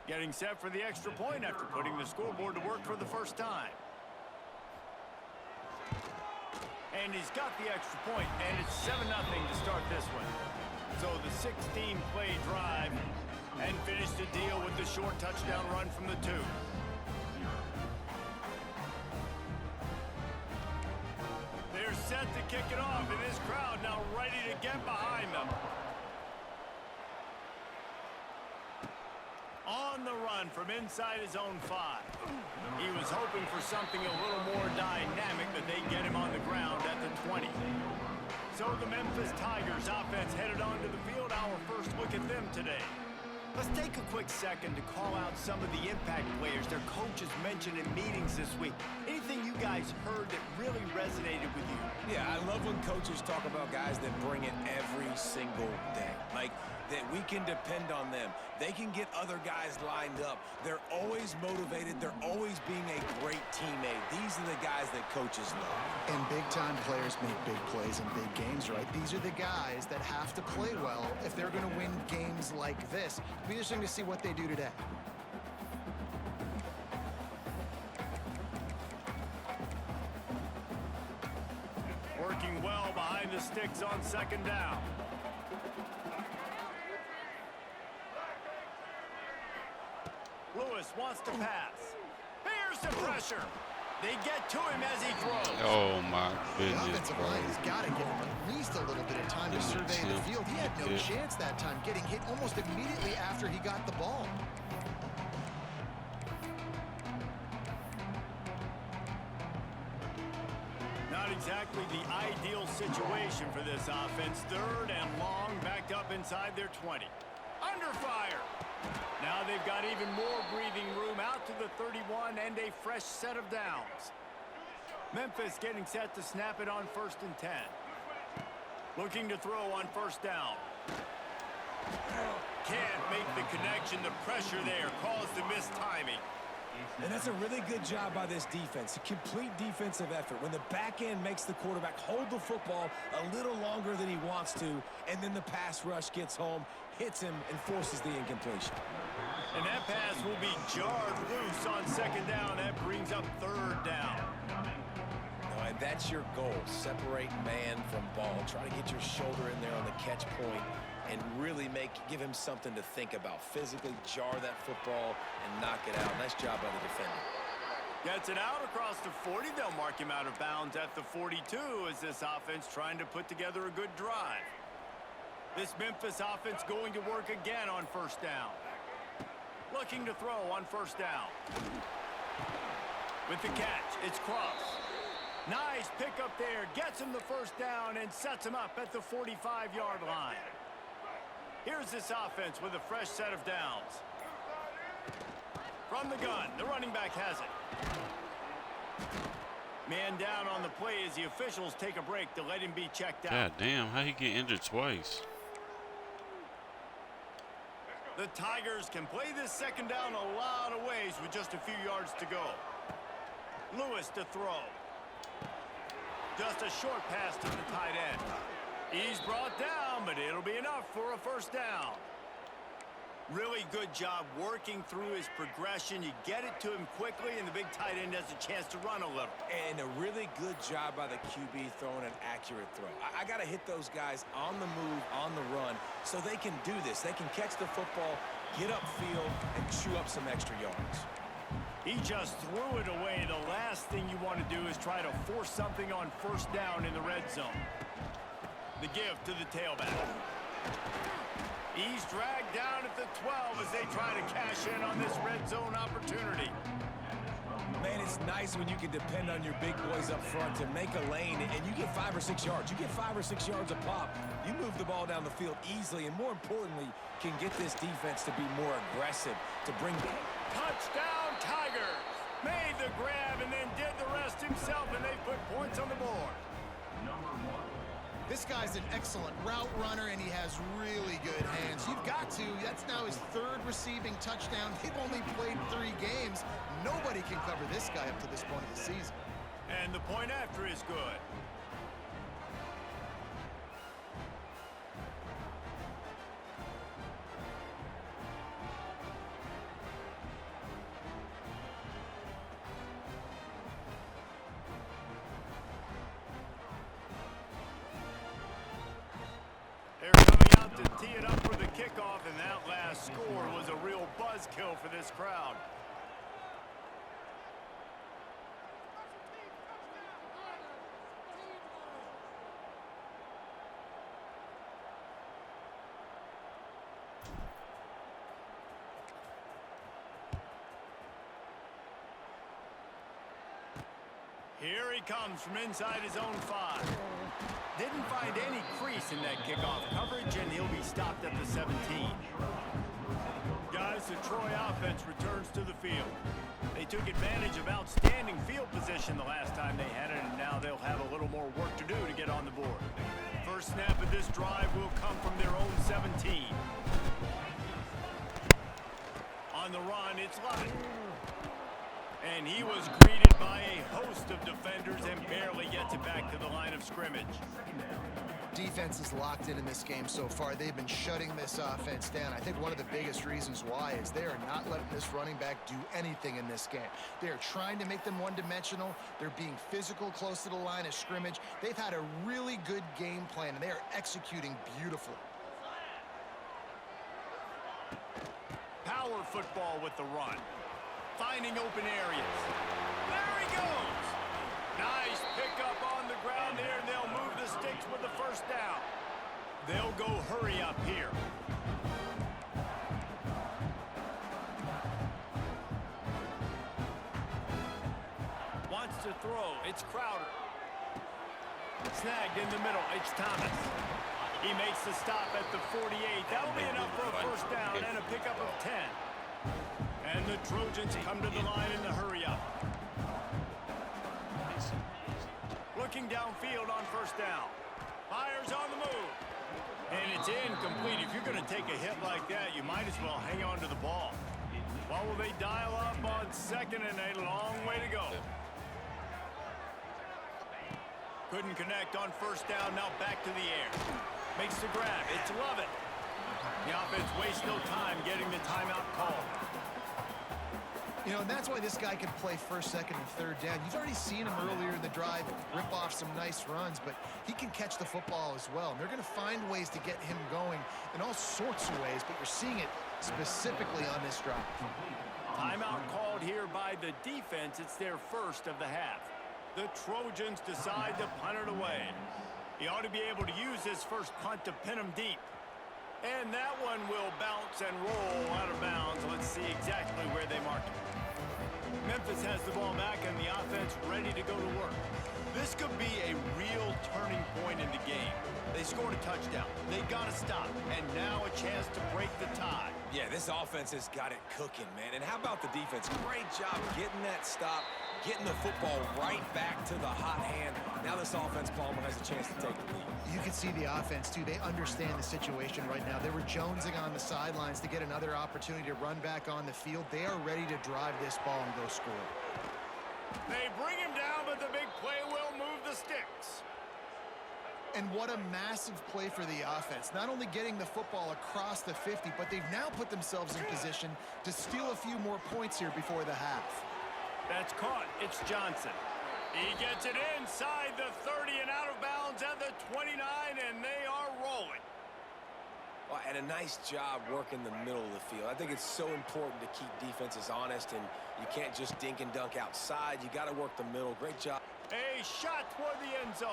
Getting set for the extra point after putting the scoreboard to work for the first time. And he's got the extra point, and it's 7-0 to start this one. So the 16-play drive and finish the deal with the short touchdown run from the 2. They're set to kick it off, and this crowd now ready to get behind them. On the run from inside his own 5. He was hoping for something a little more dynamic, that they get him on the ground at the 20. So the Memphis Tigers offense headed onto the field. Our first look at them today. Let's take a quick second to call out some of the impact players their coaches mentioned in meetings this week. Anything you guys heard that really resonated with you? Yeah, I love when coaches talk about guys that bring it every single day. Like, that we can depend on them. They can get other guys lined up. They're always motivated. They're always being a great teammate. These are the guys that coaches love. And big-time players make big plays in big games, right? These are the guys that have to play well if they're going to win games like this. It'll be interesting to see what they do today. Working well behind the sticks on 2nd down. Lewis wants to pass. Here's the pressure. They get to him as he throws. Oh my The goodness, offensive bro. line has got to give him at least a little bit of time to survey the field. He had no chance that time, getting hit almost immediately after he got the ball. Not exactly the ideal situation for this offense. Third and long, backed up inside their 20. Under fire. Now they've got even more breathing room out to the 31 and a fresh set of downs. Memphis getting set to snap it on 1st and 10. Looking to throw on 1st down. Can't make the connection. The pressure there caused the missed timing. And that's a really good job by this defense. A complete defensive effort. When the back end makes the quarterback hold the football a little longer than he wants to, and then the pass rush gets home, hits him, and forces the incompletion. And that pass will be jarred loose on 2nd down. That brings up 3rd down. And that's your goal. Separate man from ball. Try to get your shoulder in there on the catch point and really give him something to think about. Physically jar that football and knock it out. Nice job by the defender. Gets it out across the 40. They'll mark him out of bounds at the 42 as this offense trying to put together a good drive. This Memphis offense going to work again on 1st down. Looking to throw on 1st down. With the catch, it's Cross. Nice pickup there. Gets him the 1st down and sets him up at the 45-yard line. Here's this offense with a fresh set of downs. From the gun, the running back has it. Man down on the play as the officials take a break to let him be checked out. God damn, how he get injured twice? The Tigers can play this 2nd down a lot of ways with just a few yards to go. Lewis to throw. Just a short pass to the tight end. He's brought down, but it'll be enough for a 1st down. Really good job working through his progression. You get it to him quickly, and the big tight end has a chance to run a little. And a really good job by the QB throwing an accurate throw. I got to hit those guys on the move, on the run, so they can do this. They can catch the football, get upfield, and chew up some extra yards. He just threw it away. The last thing you want to do is try to force something on 1st down in the red zone. The give to the tailback. He's dragged down at the 12 as they try to cash in on this red zone opportunity. Man, it's nice when you can depend on your big boys up front to make a lane, and you get 5 or 6 yards. You get 5 or 6 yards a pop. You move the ball down the field easily, and more importantly, can get this defense to be more aggressive, to bring... Touchdown, Tigers! Made the grab and then did the rest himself, and they put points on the board. This guy's an excellent route runner, and he has really good hands. You've got to. That's now his 3rd receiving touchdown. They've only played 3 games. Nobody can cover this guy up to this point of the season. And the point after is good. They're coming out to tee it up for the kickoff, and that last score was a real buzzkill for this crowd. Here he comes from inside his own 5. Didn't find any crease in that kickoff coverage, and he'll be stopped at the 17. Guys, the Troy offense returns to the field. They took advantage of outstanding field position the last time they had it, and now they'll have a little more work to do to get on the board. First snap of this drive will come from their own 17. On the run, it's Lott. And he was greeted by a host of defenders and barely gets it back to the line of scrimmage. Defense is locked in this game so far. They've been shutting this offense down. I think one of the biggest reasons why is they are not letting this running back do anything in this game. They are trying to make them one-dimensional. They're being physical close to the line of scrimmage. They've had a really good game plan, and they are executing beautifully. Power football with the run. finding open areas. There he goes. Nice pickup on the ground here, and they'll move the sticks with the first down. They'll go hurry up here. Wants to throw. It's Crowder. Snagged in the middle. It's Thomas. He makes the stop at the 48. That'll be enough for a first down and a pickup of 10. And the Trojans come to the line in the hurry up. Looking downfield on first down. Fires on the move. And it's incomplete. If you're going to take a hit like that, you might as well hang on to the ball. What will they dial up on second and a long way to go? Couldn't connect on first down. Now back to the air. Makes the grab. It's Lovett. The offense wastes no time getting the timeout call. You know, and that's why this guy can play first, second, and third down. You've already seen him earlier in the drive rip off some nice runs, but he can catch the football as well. And they're going to find ways to get him going in all sorts of ways, but you're seeing it specifically on this drive. Timeout called here by the defense. It's their first of the half. The Trojans decide to punt it away. He ought to be able to use this first punt to pin him deep. And that one will bounce and roll out of bounds. Let's see exactly where they mark it. Memphis has the ball back and the offense ready to go to work. This could be a real turning point in the game. They scored a touchdown. They got to stop. And now a chance to break the tie. Yeah, this offense has got it cooking, man. And how about the defense? Great job getting that stop, getting the football right back to the hot hand. Now this offense, Palmer, has a chance to take the lead. You can see the offense, too. They understand the situation right now. They were jonesing on the sidelines to get another opportunity to run back on the field. They are ready to drive this ball and go score. They bring him down, but the big play will move the sticks. And what a massive play for the offense. Not only getting the football across the 50, but they've now put themselves in position to steal a few more points here before the half. That's caught. It's Johnson. He gets it inside the 30 and out of bounds at the 29, and they are rolling. Well, and a nice job working the middle of the field. I think it's so important to keep defenses honest, and you can't just dink and dunk outside. You got to work the middle. Great job. A shot toward the end zone.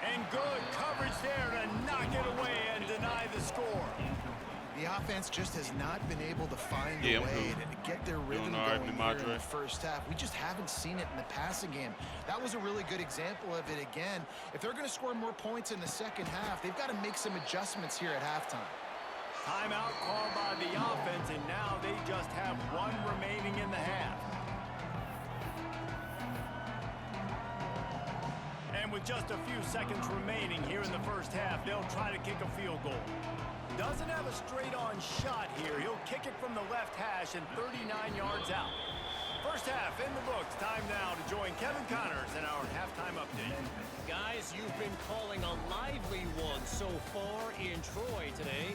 And good coverage there to knock it away and deny the score. The offense just has not been able to find a way to get their rhythm going here in the first half. We just haven't seen it in the passing game. That was a really good example of it again. If they're going to score more points in the second half, they've got to make some adjustments here at halftime. Timeout called by the offense, and now they just have one remaining in the half. And with just a few seconds remaining here in the first half, they'll try to kick a field goal. Doesn't have a straight-on shot here. He'll kick it from the left hash and 39 yards out. First half in the books. Time now to join Kevin Connors in our halftime update. Guys, you've been calling a lively one so far in Troy today.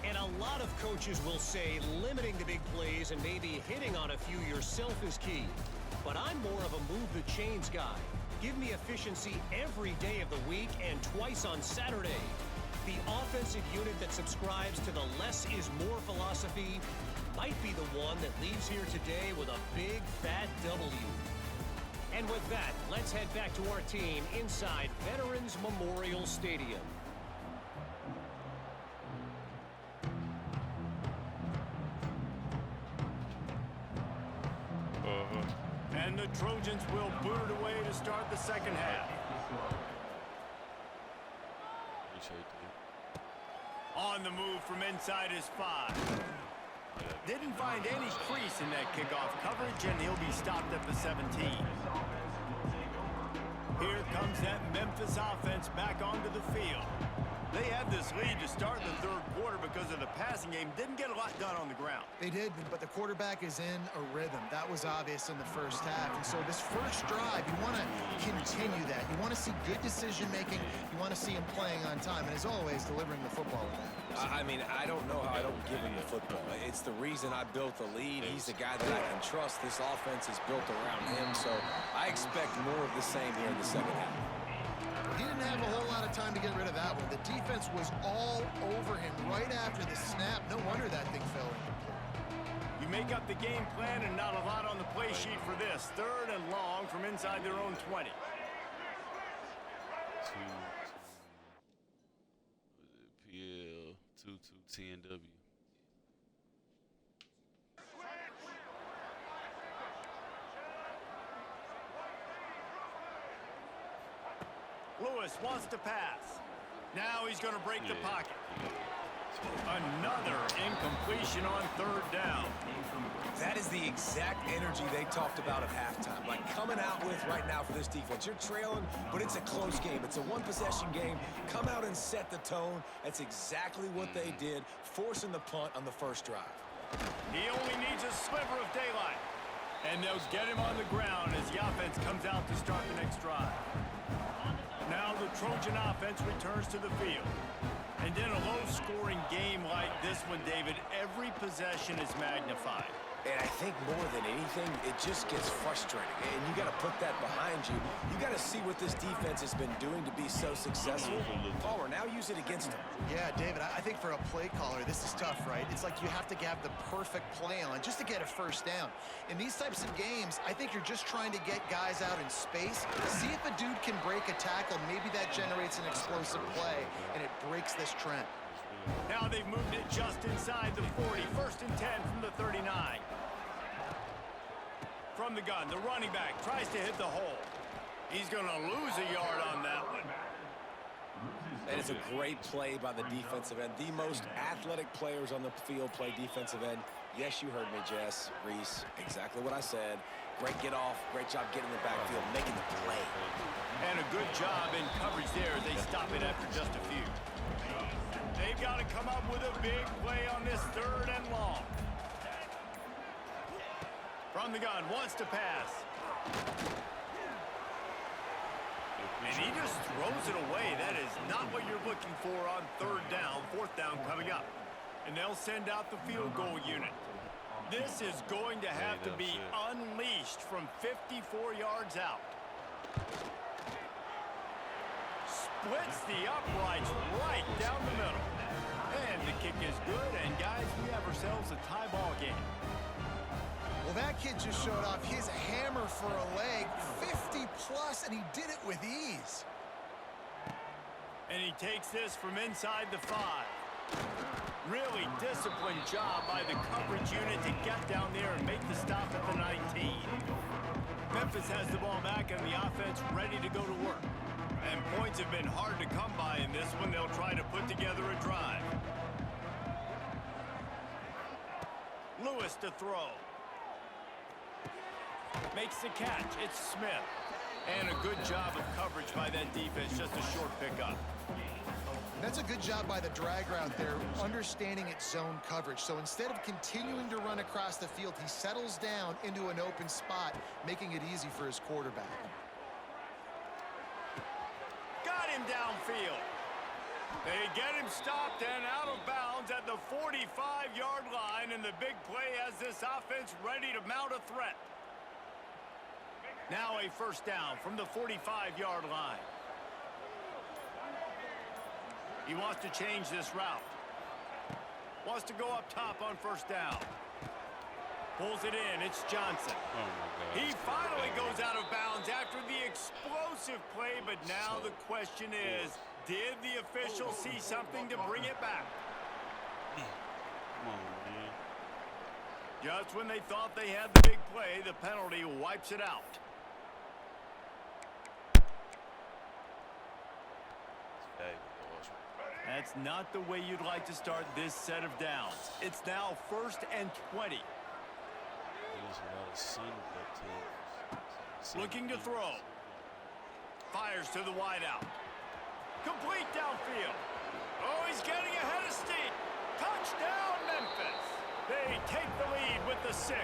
And a lot of coaches will say limiting the big plays and maybe hitting on a few yourself is key. But I'm more of a move the chains guy. Give me efficiency every day of the week and twice on Saturday. The offensive unit that subscribes to the less is more philosophy might be the one that leaves here today with a big fat W. And with that, let's head back to our team inside Veterans Memorial Stadium. And the Trojans will boot it away to start the second half. On the move from inside his 5. Didn't find any crease in that kickoff coverage, and he'll be stopped at the 17. Here comes that Memphis offense back onto the field. They had this lead to start the third quarter because of the passing game. Didn't get a lot done on the ground. They did, but the quarterback is in a rhythm. That was obvious in the first half. And so this first drive, you want to continue that. You want to see good decision-making. You want to see him playing on time. And as always, delivering the football with that. I mean, I don't know how I don't give him the football. It's the reason I built the lead. He's the guy that I can trust. This offense is built around him. So I expect more of the same here in the second half. He didn't have a whole lot of time to get rid of that one. The defense was all over him right after the snap. No wonder that thing fell incomplete. You make up the game plan and not a lot on the play sheet for this. 3rd and long from inside their own 20. PL 22TNW. Lewis wants to pass. Now he's going to break the pocket. Another incompletion on 3rd down. That is the exact energy they talked about at halftime. Like coming out with right now for this defense. You're trailing, but it's a close game. It's a one-possession game. Come out and set the tone. That's exactly what they did, forcing the punt on the first drive. He only needs a sliver of daylight. And they'll get him on the ground as the offense comes out to start the next drive. Now the Trojan offense returns to the field. And in a low-scoring game like this one, David, every possession is magnified. And I think more than anything, it just gets frustrating. And you got to put that behind you. You got to see what this defense has been doing to be so successful. Palmer, now use it against them. Yeah, David, I think for a play caller, this is tough, right? It's like you have to have the perfect play on just to get a first down. In these types of games, I think you're just trying to get guys out in space, see if a dude can break a tackle. Maybe that generates an explosive play, and it breaks this trend. Now they've moved it just inside the 40. 1st and 10 from the 39. From the gun, the running back tries to hit the hole. He's going to lose a yard on that one. And it's a great play by the defensive end. The most athletic players on the field play defensive end. Yes, you heard me, Jess, Reese. Exactly what I said. Great get off. Great job getting in the backfield, making the play. And a good job in coverage there as they stop it after just a few. They've got to come up with a big play on this 3rd and long. From the gun, wants to pass. And he just throws it away. That is not what you're looking for on 3rd down, 4th down coming up. And they'll send out the field goal unit. This is going to have to be unleashed from 54 yards out. Splits the uprights right down the middle. And the kick is good, and guys, we have ourselves a tie ball game. Well, that kid just showed off his hammer for a leg, 50+, and he did it with ease. And he takes this from inside the 5. Really disciplined job by the coverage unit to get down there and make the stop at the 19. Memphis has the ball back and the offense ready to go to work. And points have been hard to come by in this one. They'll try to put together a drive. Lewis to throw. Makes the catch. It's Smith. And a good job of coverage by that defense. Just a short pickup. That's a good job by the drag route there, understanding its zone coverage. So instead of continuing to run across the field, he settles down into an open spot, making it easy for his quarterback. Got him downfield. They get him stopped and out of bounds at the 45-yard line, and the big play has this offense ready to mount a threat. Now a 1st down from the 45-yard line. He wants to change this route. Wants to go up top on 1st down. Pulls it in. It's Johnson. Oh, my God. He finally goes out of bounds after the explosive play, but now the question is, did the official see something to bring it back? Come on, man. Just when they thought they had the big play, the penalty wipes it out. That's not the way you'd like to start this set of downs. It's now 1st and 20. There's a lot of sun up there. Looking to throw. Fires to the wideout. Complete downfield. Oh, he's getting ahead of steam. Touchdown, Memphis. They take the lead with the 6.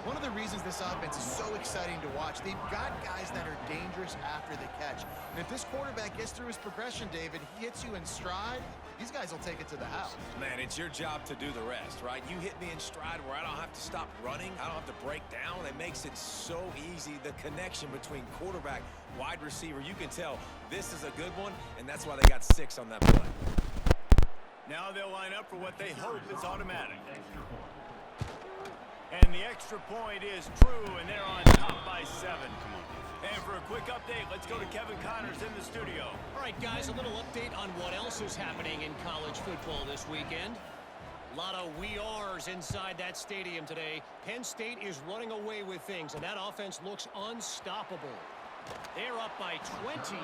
One of the reasons this offense is so exciting to watch, they've got guys that are dangerous after the catch. And if this quarterback gets through his progression, David, he hits you in stride, these guys will take it to the house. Man, it's your job to do the rest, right? You hit me in stride where I don't have to stop running. I don't have to break down. It makes it so easy. The connection between quarterback, wide receiver, you can tell this is a good one, and that's why they got 6 on that play. Now they'll line up for what they hope is automatic. And the extra point is true, and they're on top by 7. And for a quick update, let's go to Kevin Connors in the studio. All right, guys, a little update on what else is happening in college football this weekend. A lot of we ares inside that stadium today. Penn State is running away with things, and that offense looks unstoppable. They're up by 28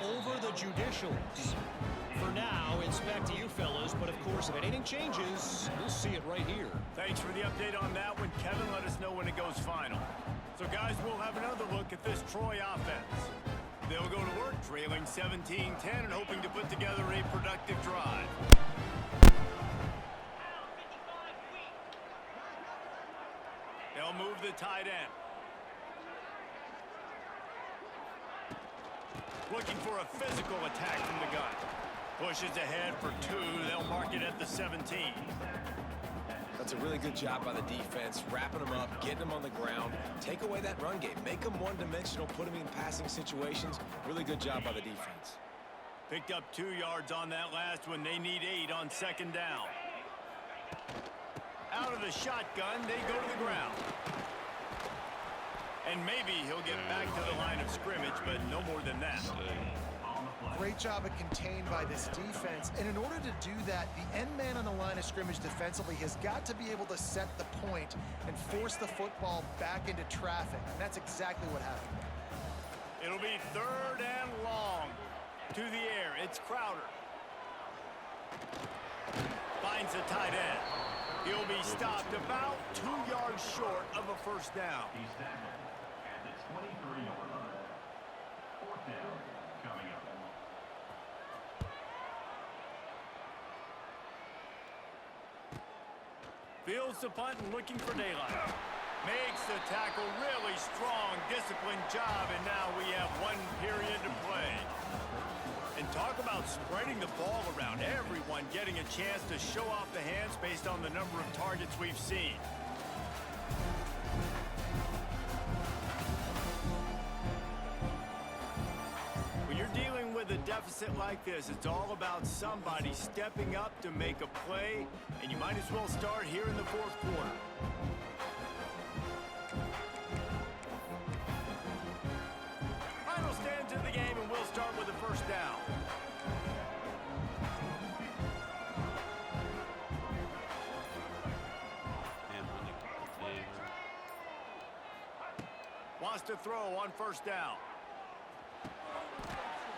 over the Judicials. For now, it's back to you fellas, but of course, if anything changes, you'll see it right here. Thanks for the update on that one, Kevin. Let us know when it goes final. So, guys, we'll have another look at this Troy offense. They'll go to work trailing 17-10 and hoping to put together a productive drive. They'll move the tight end. Looking for a physical attack from the gun. Pushes ahead for 2. They'll mark it at the 17. That's a really good job by the defense, wrapping them up, getting them on the ground, take away that run game, make them one-dimensional, put them in passing situations. Really good job by the defense. Picked up 2 yards on that last one. They need 8 on second down. Out of the shotgun, they go to the ground. And maybe he'll get back to the line of scrimmage, but no more than that. Great job of contained by this defense. And in order to do that, the end man on the line of scrimmage defensively has got to be able to set the point and force the football back into traffic. And that's exactly what happened. It'll be 3rd and long. To the air, it's Crowder. Finds the tight end. He'll be stopped about 2 yards short of a first down. Fields the punt and looking for daylight. Makes the tackle, really strong, disciplined job, and now we have 1 period to play. And talk about spreading the ball around. Everyone getting a chance to show off the hands based on the number of targets we've seen. When you're dealing with a deficit like this, it's all about somebody stepping up to make a play, and you might as well start here in the 4th quarter. Final stands in the game, and we'll start with a first down. Wants to throw on first down.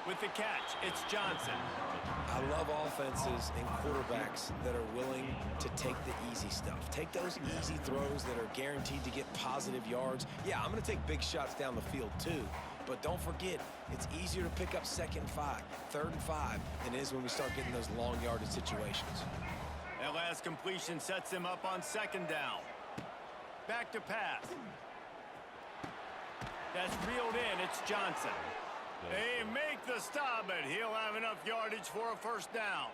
With the catch, it's Johnson. I love offenses and quarterbacks that are willing to take the easy stuff. Take those easy throws that are guaranteed to get positive yards. Yeah, I'm going to take big shots down the field too. But don't forget, it's easier to pick up 2nd and 5, 3rd and 5 than it is when we start getting those long yardage situations. That last completion sets them up on 2nd down. Back to pass. That's reeled in. It's Johnson. They make the stop, but he'll have enough yardage for a first down.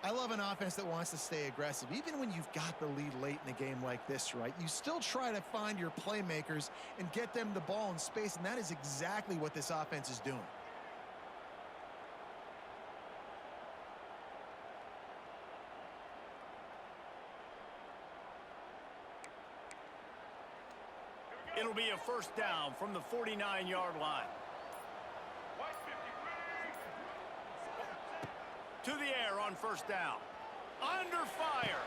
I love an offense that wants to stay aggressive. Even when you've got the lead late in a game like this, right, you still try to find your playmakers and get them the ball in space, and that is exactly what this offense is doing. It'll be a first down from the 49-yard line. To the air on first down. Under fire.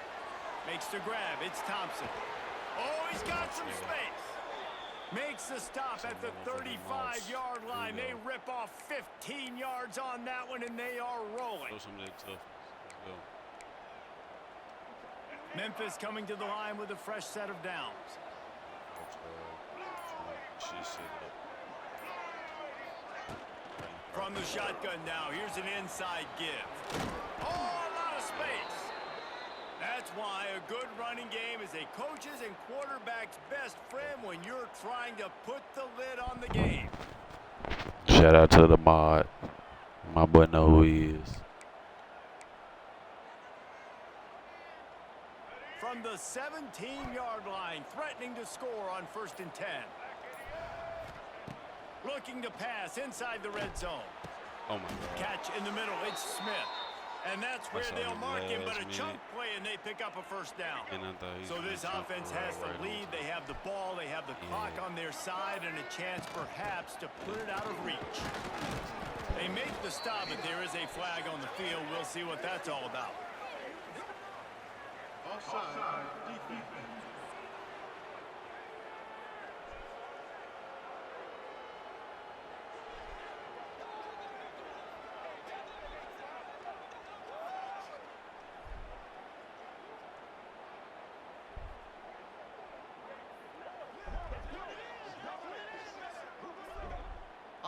Makes the grab. It's Thompson. Oh, he's got some space. Makes the stop at the 35-yard line. They rip off 15 yards on that one, and they are rolling. Memphis coming to the line with a fresh set of downs. From the shotgun now, here's an inside give. Oh, a lot of space. That's why a good running game is a coach's and quarterback's best friend when you're trying to put the lid on the game. Shout out to the mod. My boy know who he is. From the 17-yard line, threatening to score on 1st and 10. Looking to pass inside the red zone. Oh, my God. Catch in the middle. It's Smith. And that's where they'll mark him, but a chunk play, and they pick up a first down. So this offense has the lead. They have the ball. They have the clock on their side and a chance perhaps to put it out of reach. They make the stop, but there is a flag on the field. We'll see what that's all about. Offside, defense.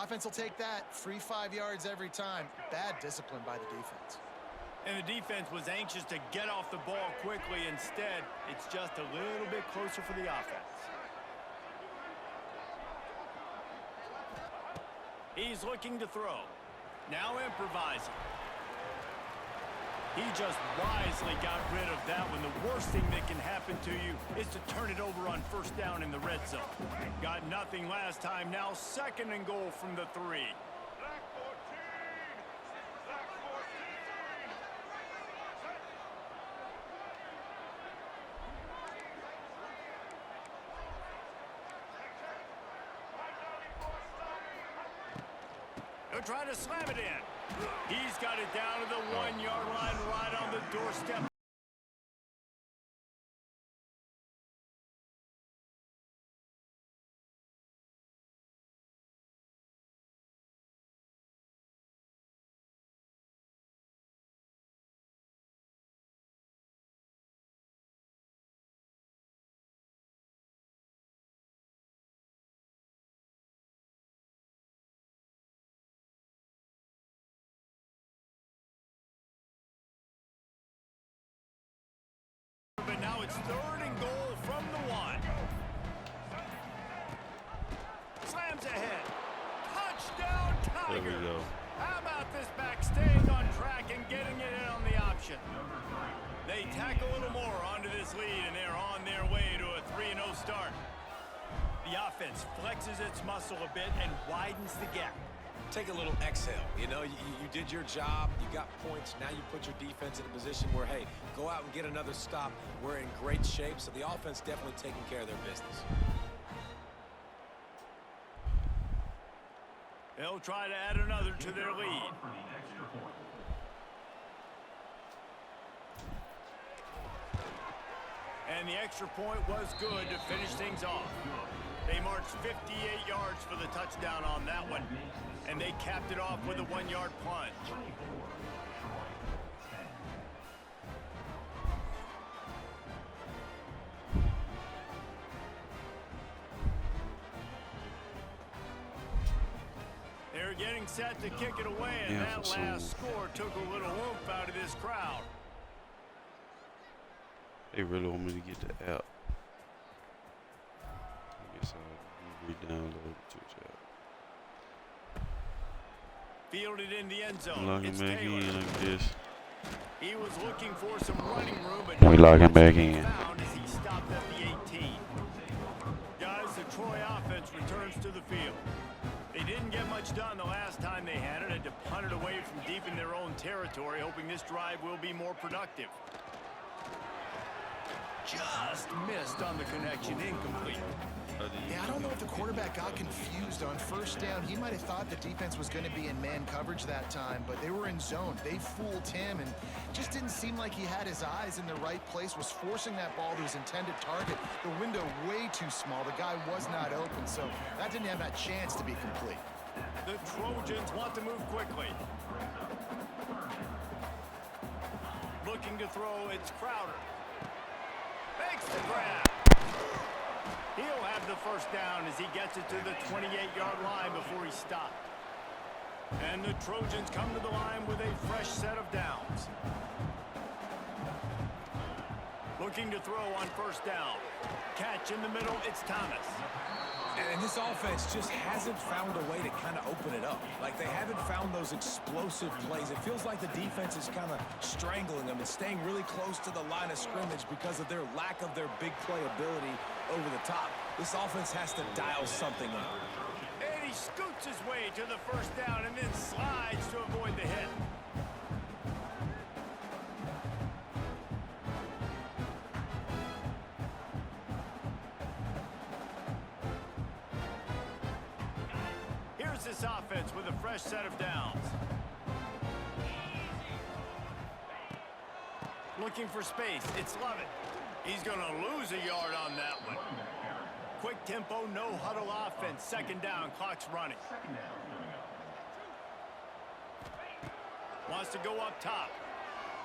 Offense will take that. Free 5 yards every time. Bad discipline by the defense. And the defense was anxious to get off the ball quickly. Instead, it's just a little bit closer for the offense. He's looking to throw. Now improvising. He just wisely got rid of that one. The worst thing that can happen to you is to turn it over on first down in the red zone. Got nothing last time. Now 2nd and goal from the 3. They'll try to slam it in. He's got it down to the 1-yard line, right on the doorstep. But now it's 3rd and goal from the 1. Slams ahead. Touchdown, Tigers. There we go. How about this back staying on track and getting it in on the option? They tack a little more onto this lead, and they're on their way to a 3-0 start. The offense flexes its muscle a bit and widens the gap. Take a little exhale. You know, you did your job. You got points. Now you put your defense in a position where, hey, go out and get another stop. We're in great shape, so the offense definitely taking care of their business. They'll try to add another to their lead. And the extra point was good to finish things off. They marched 58 yards for the touchdown on that one. And they capped it off with a 1-yard plunge. They're getting set to kick it away, and that last score took a little oomph out of this crowd. They really want me to get the app. I guess I'll re-download it to chat. Fielded in the end zone. Log him back in, I guess. He was looking for some running room, but we log him back in. Found as he stopped at the 18. Guys, the Troy offense returns to the field. They didn't get much done the last time they had it, had to punt it away from deep in their own territory, hoping this drive will be more productive. Just missed on the connection, incomplete. Yeah, I don't know if the quarterback got confused on first down. He might have thought the defense was going to be in man coverage that time, but they were in zone. They fooled him and just didn't seem like he had his eyes in the right place, was forcing that ball to his intended target. The window way too small. The guy was not open, so that didn't have that chance to be complete. The Trojans want to move quickly. Looking to throw, it's Crowder. Makes the grab. He'll have the first down as he gets it to the 28-yard line before he stopped. And the Trojans come to the line with a fresh set of downs. Looking to throw on first down. Catch in the middle, it's Thomas. And this offense just hasn't found a way to kind of open it up. Like, they haven't found those explosive plays. It feels like the defense is kind of strangling them and staying really close to the line of scrimmage because of their lack of their big play ability over the top. This offense has to dial something up. And he scoots his way to the first down and then slides to avoid the hit. this offense with a fresh set of downs. Looking for space. It's Lovett. He's going to lose a yard on that one. Quick tempo, no huddle offense. Second down, clock's running. Wants to go up top.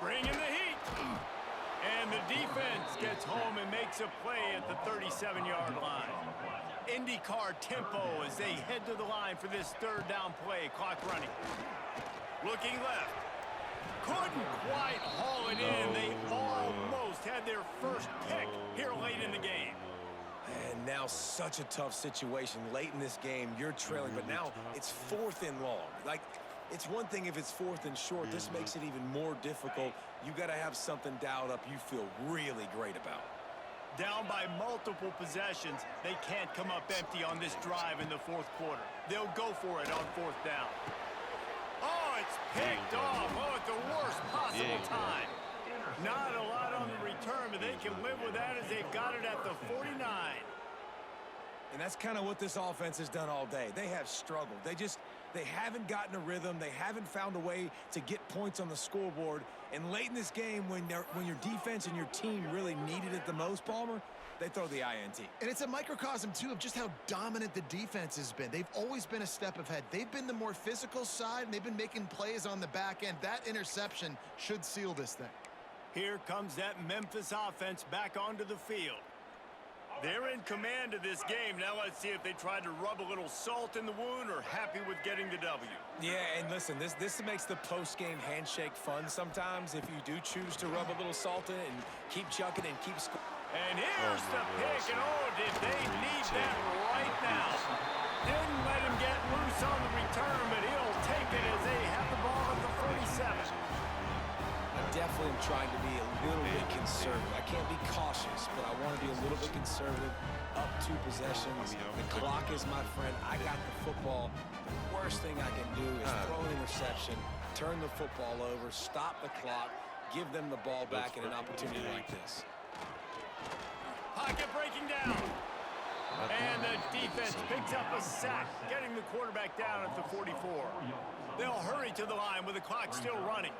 Bring in the heat. And the defense gets home and makes a play at the 37-yard line. IndyCar tempo as they head to the line for this third down play. Clock running. Looking left. Couldn't quite haul it in. They almost had their first pick here late in the game. And now such a tough situation. Late in this game, you're trailing, but now it's 4th and long. Like, it's one thing if it's 4th and short. This makes it even more difficult. You got to have something dialed up you feel really great about. Down by multiple possessions, they can't come up empty on this drive in the 4th quarter. They'll go for it on 4th down. Oh, it's picked off. Oh, at the worst possible time. Not a lot on the return, but they can live with that as they've got it at the 49. And that's kind of what this offense has done all day. They have struggled. They haven't gotten a rhythm. They haven't found a way to get points on the scoreboard. And late in this game, when your defense and your team really needed it the most, Palmer, they throw the INT. And it's a microcosm, too, of just how dominant the defense has been. They've always been a step ahead. They've been the more physical side, and they've been making plays on the back end. That interception should seal this thing. Here comes that Memphis offense back onto the field. They're in command of this game. Now let's see if they try to rub a little salt in the wound or happy with getting the W. Yeah, and listen, this makes the post-game handshake fun sometimes if you do choose to rub a little salt in and keep chucking and keep scoring. And here's the pick, and oh, did they need that right now. Didn't let him get loose on the return, but he'll take it as they have the ball at the 47. I definitely am trying to be a little bit conservative. I can't be cautious, but I want to be a little bit conservative. Up 2 possessions. The clock is my friend. I got the football. The worst thing I can do is throw an interception, turn the football over, stop the clock, give them the ball back in an opportunity like this. Pocket breaking down. And the defense picks up a sack, getting the quarterback down at the 44. They'll hurry to the line with the clock still running.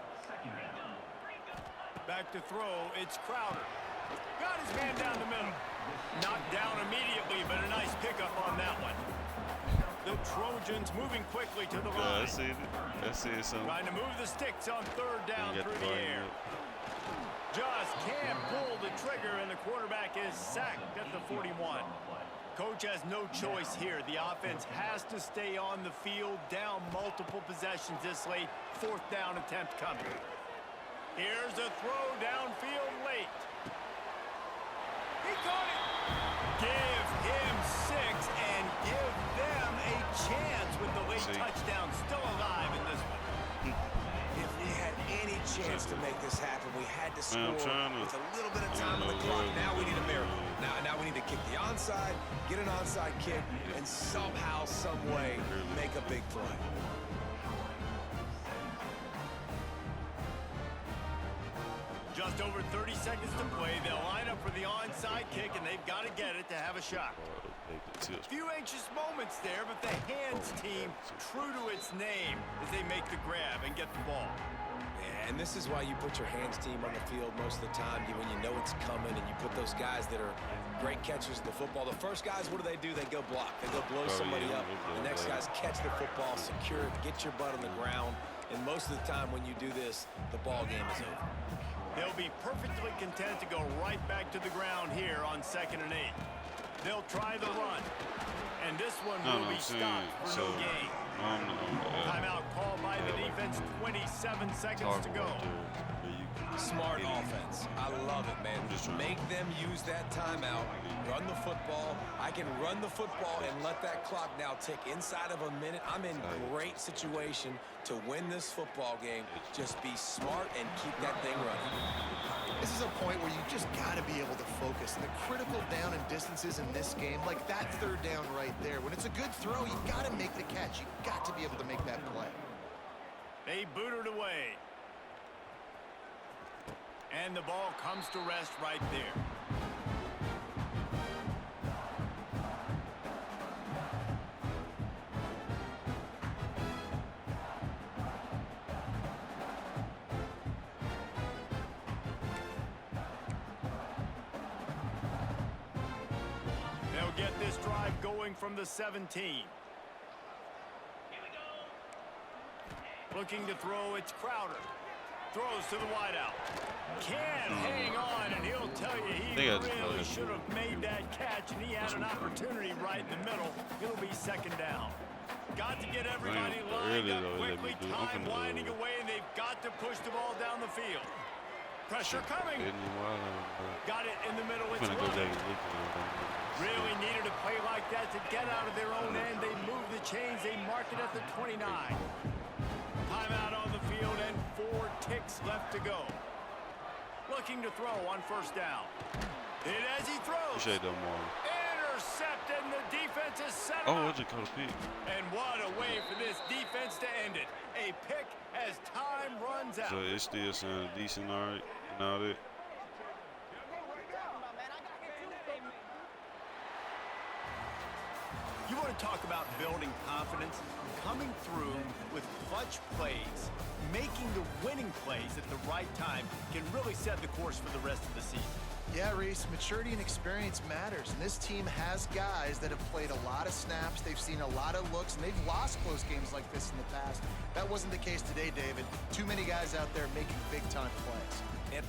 Back to throw, it's Crowder. Got his man down the middle. Knocked down immediately, but a nice pickup on that one. The Trojans moving quickly to the line. I see it. Trying to move the sticks on 3rd down through the air. Just can't pull the trigger, and the quarterback is sacked at the 41. Coach has no choice here. The offense has to stay on the field, down multiple possessions this late. 4th down attempt coming. Here's a throw downfield late. He caught it. Give him 6 and give them a chance with the late touchdown still alive in this one. If we had any chance to make this happen, we had to score with a little bit of time on the clock. Now we need a miracle. Now we need to kick the onside, get an onside kick, and somehow, some way, make a big play. Just over 30 seconds to play. They'll line up for the onside kick, and they've got to get it to have a shot. Few anxious moments there, but the hands team true to its name as they make the grab and get the ball. Yeah, and this is why you put your hands team on the field most of the time when you know it's coming, and you put those guys that are great catchers of the football. The first guys, what do? They go block. They go blow somebody up. The next guys catch the football, secure it, get your butt on the ground. And most of the time when you do this, the ball game is over. They'll be perfectly content to go right back to the ground here on 2nd and 8. They'll try the run. And this one will be stopped for no gain. Timeout called by the defense, 27 seconds to go. Smart offense. I love it, man. Just make them use that timeout, run the football. I can run the football and let that clock now tick inside of a minute. I'm in great situation to win this football game. Just be smart and keep that thing running. This is a point where you just got to be able to focus. And the critical down and distances in this game, like that 3rd down right there, when it's a good throw, you got to make the catch. You got to be able to make that play. They booted away. And the ball comes to rest right there. throwing from the 17. Looking to throw, it's Crowder. Throws to the wideout. Can't hang on, and he'll tell you he really should have made that catch, and he had an opportunity right in the middle. It'll be second down. Got to get everybody lined up quickly. Time winding away, and they've got to push the ball down the field. Pressure coming. Got it in the middle. It's really needed a play like that to get out of their own end. They move the chains. They mark it at the 29. Timeout on the field and 4 ticks left to go. Looking to throw on first down. And as he throws, intercepted, and the defense is set up. Oh, I just caught a pick. And what a way for this defense to end it. A pick as time runs out. So it still sounded decent, all right, and all that. You want to talk about building confidence? Coming through with clutch plays, making the winning plays at the right time can really set the course for the rest of the season. Yeah, Reese, maturity and experience matters, and this team has guys that have played a lot of snaps, they've seen a lot of looks, and they've lost close games like this in the past. That wasn't the case today, David. Too many guys out there making big-time plays. And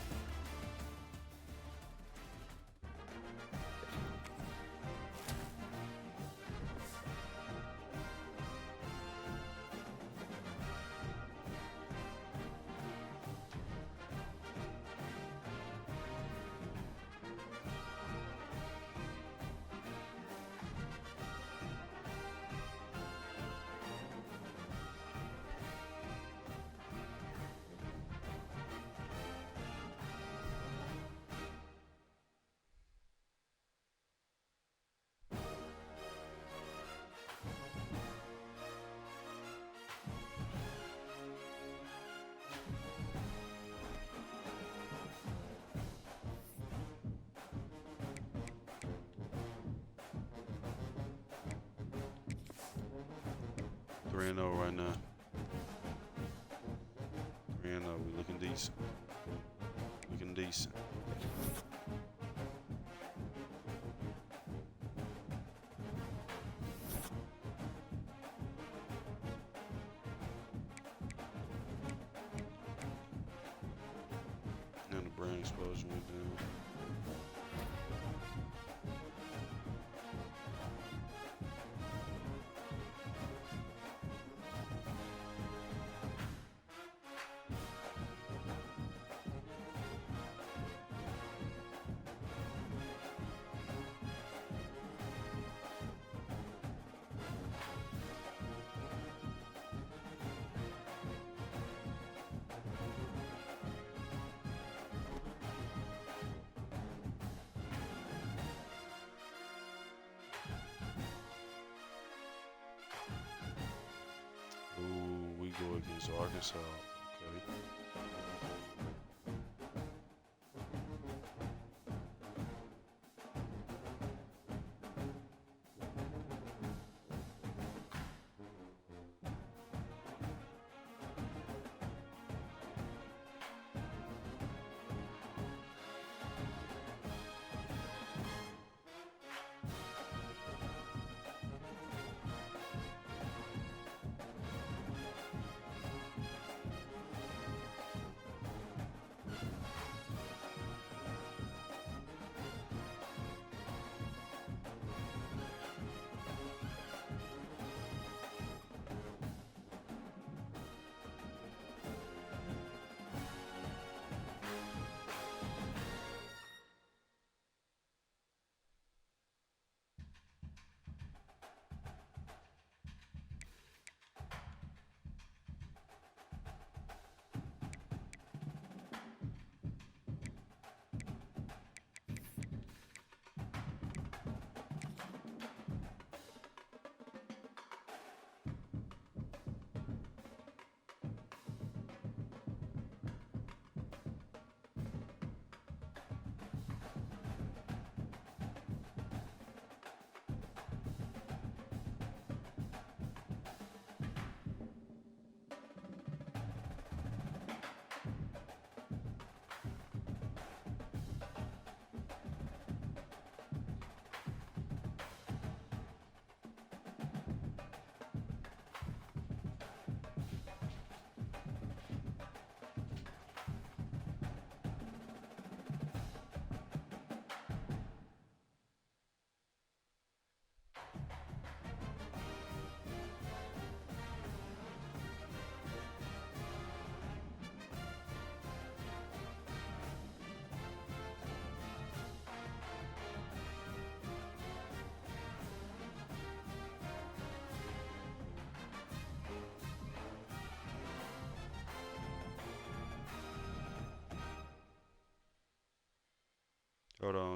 Three and 0 right now. 3-0. We looking decent. Looking decent. And the brain explosion went down. Ooh, we go against Arkansas. Okay.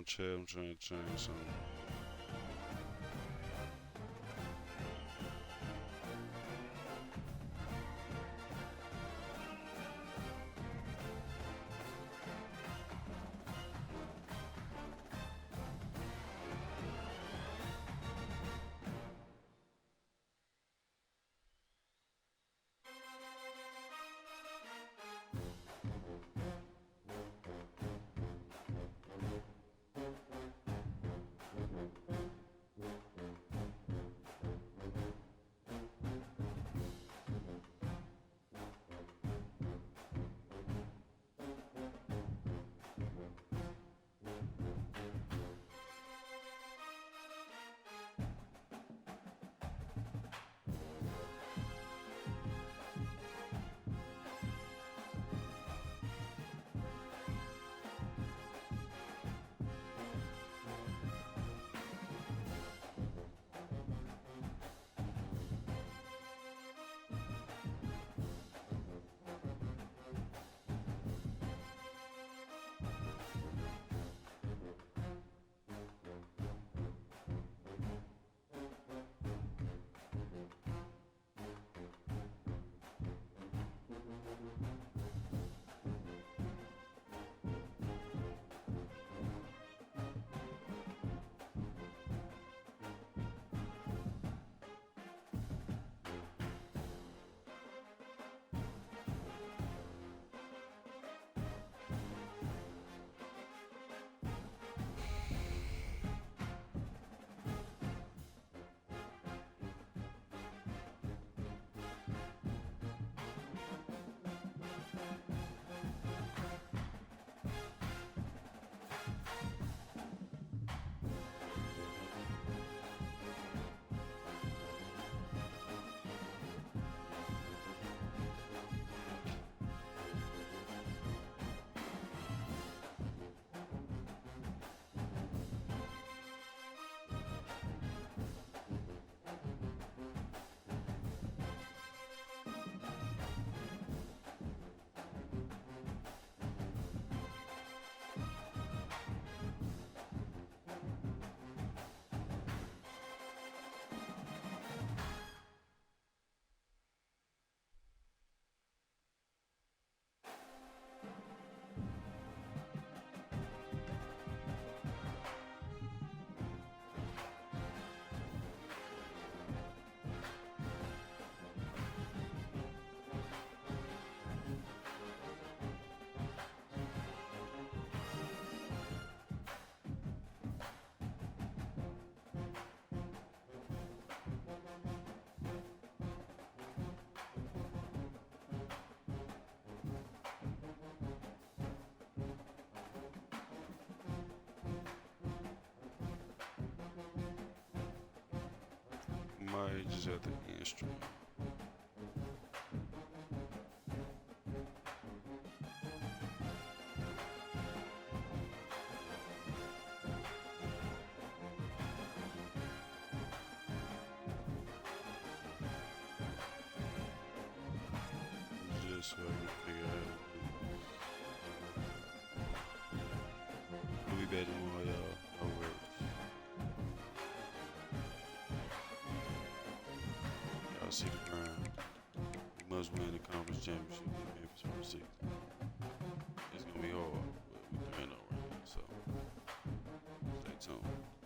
on chat. I'm trying to change something. Might just have to instrument. Just so I can figure out. We'll be back tomorrow, y'all. No worries. Y'all see the grind. We must win the conference championship in Memphis for the season. It's gonna be hard, but we're 3-0 right now, so stay tuned.